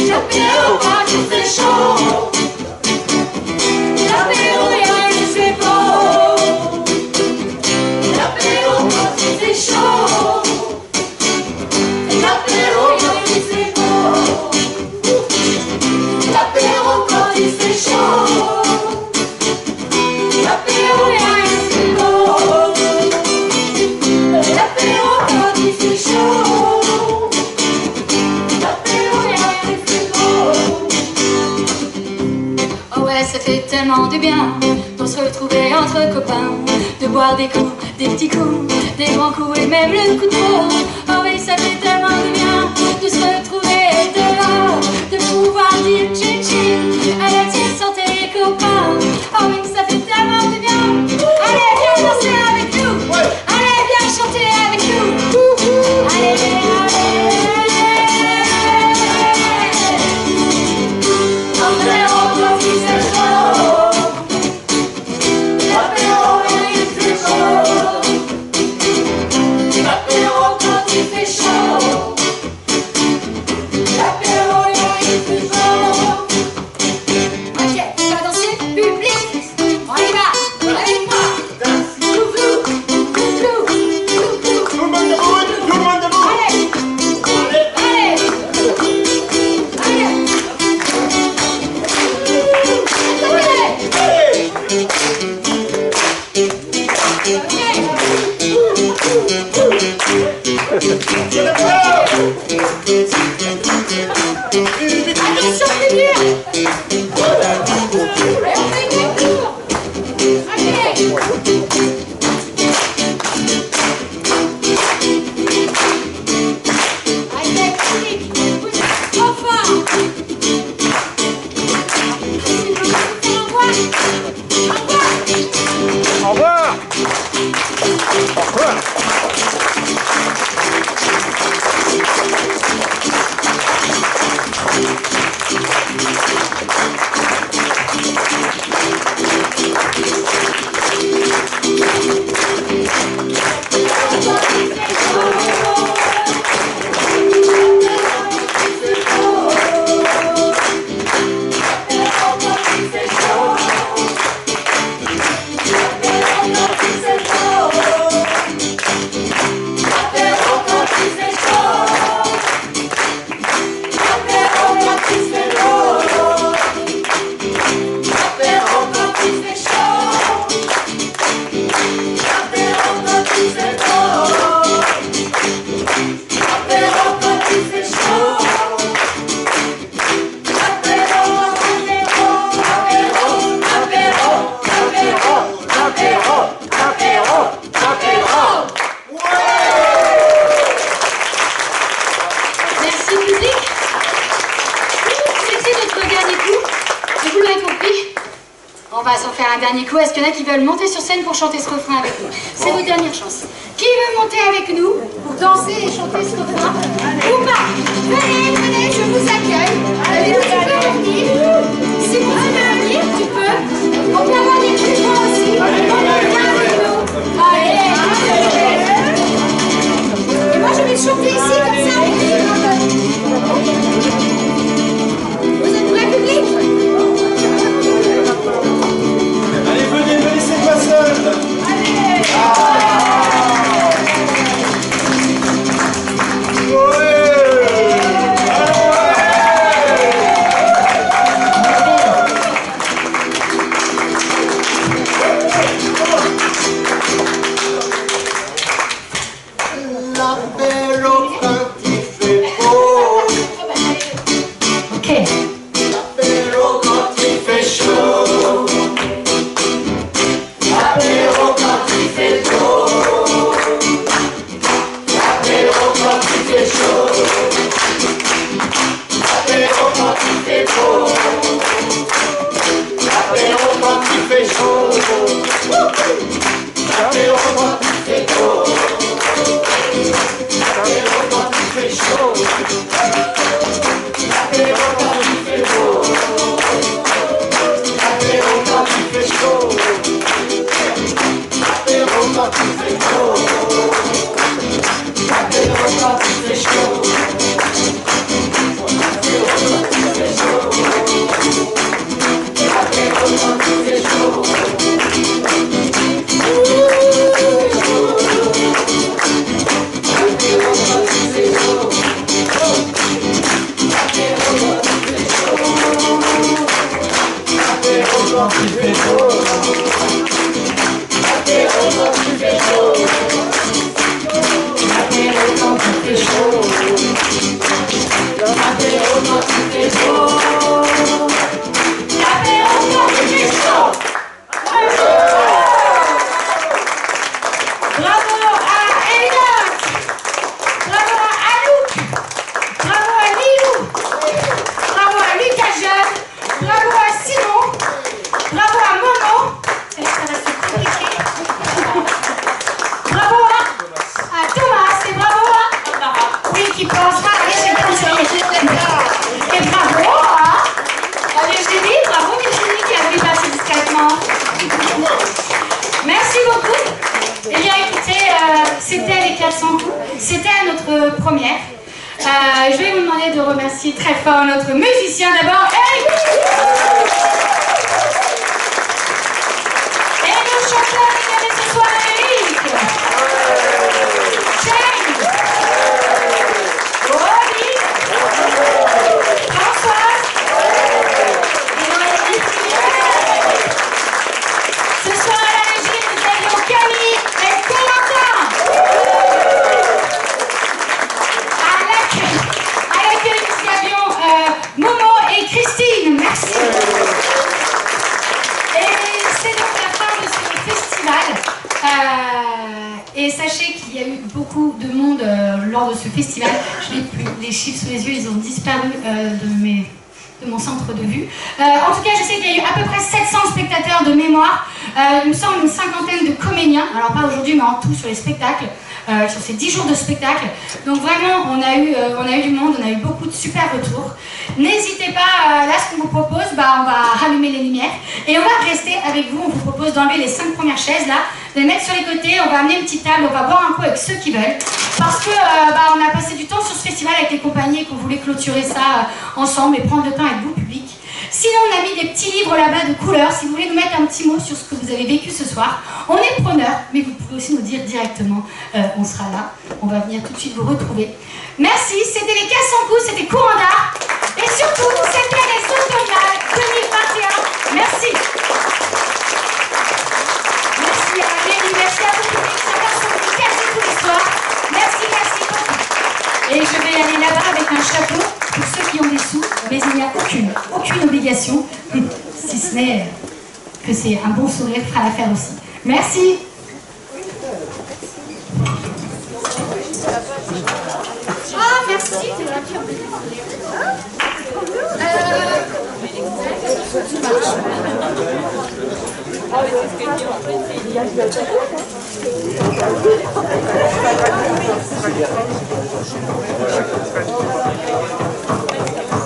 Speaker 5: L'apéro quand il fait chaud. L'apéro, il c'est beau.
Speaker 3: tellement du bien pour se retrouver entre copains, de boire des coups, des petits coups, des grands coups et même le coup de trop. Oh oui, ça fait tellement du bien de se retrouver dehors, de pouvoir dire tchi-tchi à la team santé les copains. Oh oui, ça fait tellement du bien. Allez, viens danser avec nous. Allez, viens chanter avec nous. Allez, allez. Apéro quand il fait chaud. Apéro quand il fait chaud. Apéro quand il fait chaud. Apéro quand il fait chaud. Ok, tu vas danser public. On y va. Avec moi. Coucou, coucou, coucou.
Speaker 6: Tout le monde debout, tout le monde debout.
Speaker 3: Allez, allez, allez. Attention, c'est dur. Et on fait une tour. Allez, vous êtes trop fort. Au revoir.
Speaker 9: Au revoir. Au revoir.
Speaker 3: Merci public. C'était notre dernier coup. Et vous l'aurez compris, on va s'en faire un dernier coup. Est-ce qu'il y en a qui veulent monter sur scène pour chanter ce refrain avec nous? C'est votre dernière chance. Qui veut monter avec nous pour danser et chanter ce refrain? Ou pas? Venez, venez, je vous accueille. Allez, tu peux venir. Si vous voulez venir, tu peux. On peut avoir des plus grands aussi. On vient avec nous. Allez, allez. Et moi, je vais chanter ici comme ça. Vous êtes prêts, public?
Speaker 6: Allez, venez, ne me laissez pas seul.
Speaker 3: Allez.
Speaker 6: L'apéro quand il fait beau.
Speaker 3: Ok.
Speaker 6: L'apéro quand il fait chaud. L'apéro quand il fait beau. L'apéro quand il fait chaud. L'apéro quand il fait beau. L'apéro quand il fait chaud. L'apéro quand il fait beau. L'apéro quand il fait chaud. L'apéro quand il fait beau. L'apéro quand il fait chaud. L'apéro quand il fait beau. L'apéro quand il fait chaud. L'apéro quand il fait chaud. L'apéro quand il fait chaud.
Speaker 3: beaucoup. Eh bien, écoutez, c'était les 400 coups. C'était notre première. Je vais vous demander de remercier très fort notre musicien d'abord, Eric. Et le chanteur qui vient ce soir, Eric. Shane. Robbie. Françoise. Ce soir à la régie, nous avions Camille et Corentin. À l'accueil, nous avions Momo et Christine. Merci. Et c'est donc la fin de ce festival. Et sachez qu'il y a eu beaucoup de monde lors de ce festival. Je n'ai plus les chiffres sous les yeux, ils ont disparu de mon centre de vue. En tout cas, je sais qu'il y a eu à peu près 700 spectateurs de mémoire. Il me semble une cinquantaine de comédiens. Alors pas aujourd'hui, mais en tout sur les spectacles. Sur ces 10 jours de spectacle. Donc vraiment, on a eu du monde, on a eu beaucoup de super retours. N'hésitez pas, là ce qu'on vous propose, on va rallumer les lumières et on va rester avec vous. On vous propose d'enlever les 5 premières chaises là, de les mettre sur les côtés, on va amener une petite table, on va boire un coup avec ceux qui veulent. Parce que on a passé du temps sur ce festival avec les compagnies et qu'on voulait clôturer ça ensemble et prendre le temps avec vous, public. Sinon, on a mis des petits livres là-bas de couleurs. Si vous voulez nous mettre un petit mot sur ce que vous avez vécu ce soir, on est preneurs, mais vous pouvez aussi nous dire directement, on sera là. On va venir tout de suite vous retrouver. Merci, c'était les 400 coups, c'était Courant d'Art. Et surtout, c'était les Automnales 2021. Merci. Merci à Valérie, merci à vous, chacun son petit quasi tous les soirs. Merci, merci beaucoup. Et je vais aller là-bas avec un chapeau pour ceux qui ont des sous, mais il n'y a aucune obligation, si ce n'est que c'est un bon sourire fera l'affaire aussi. Merci. Ah, merci.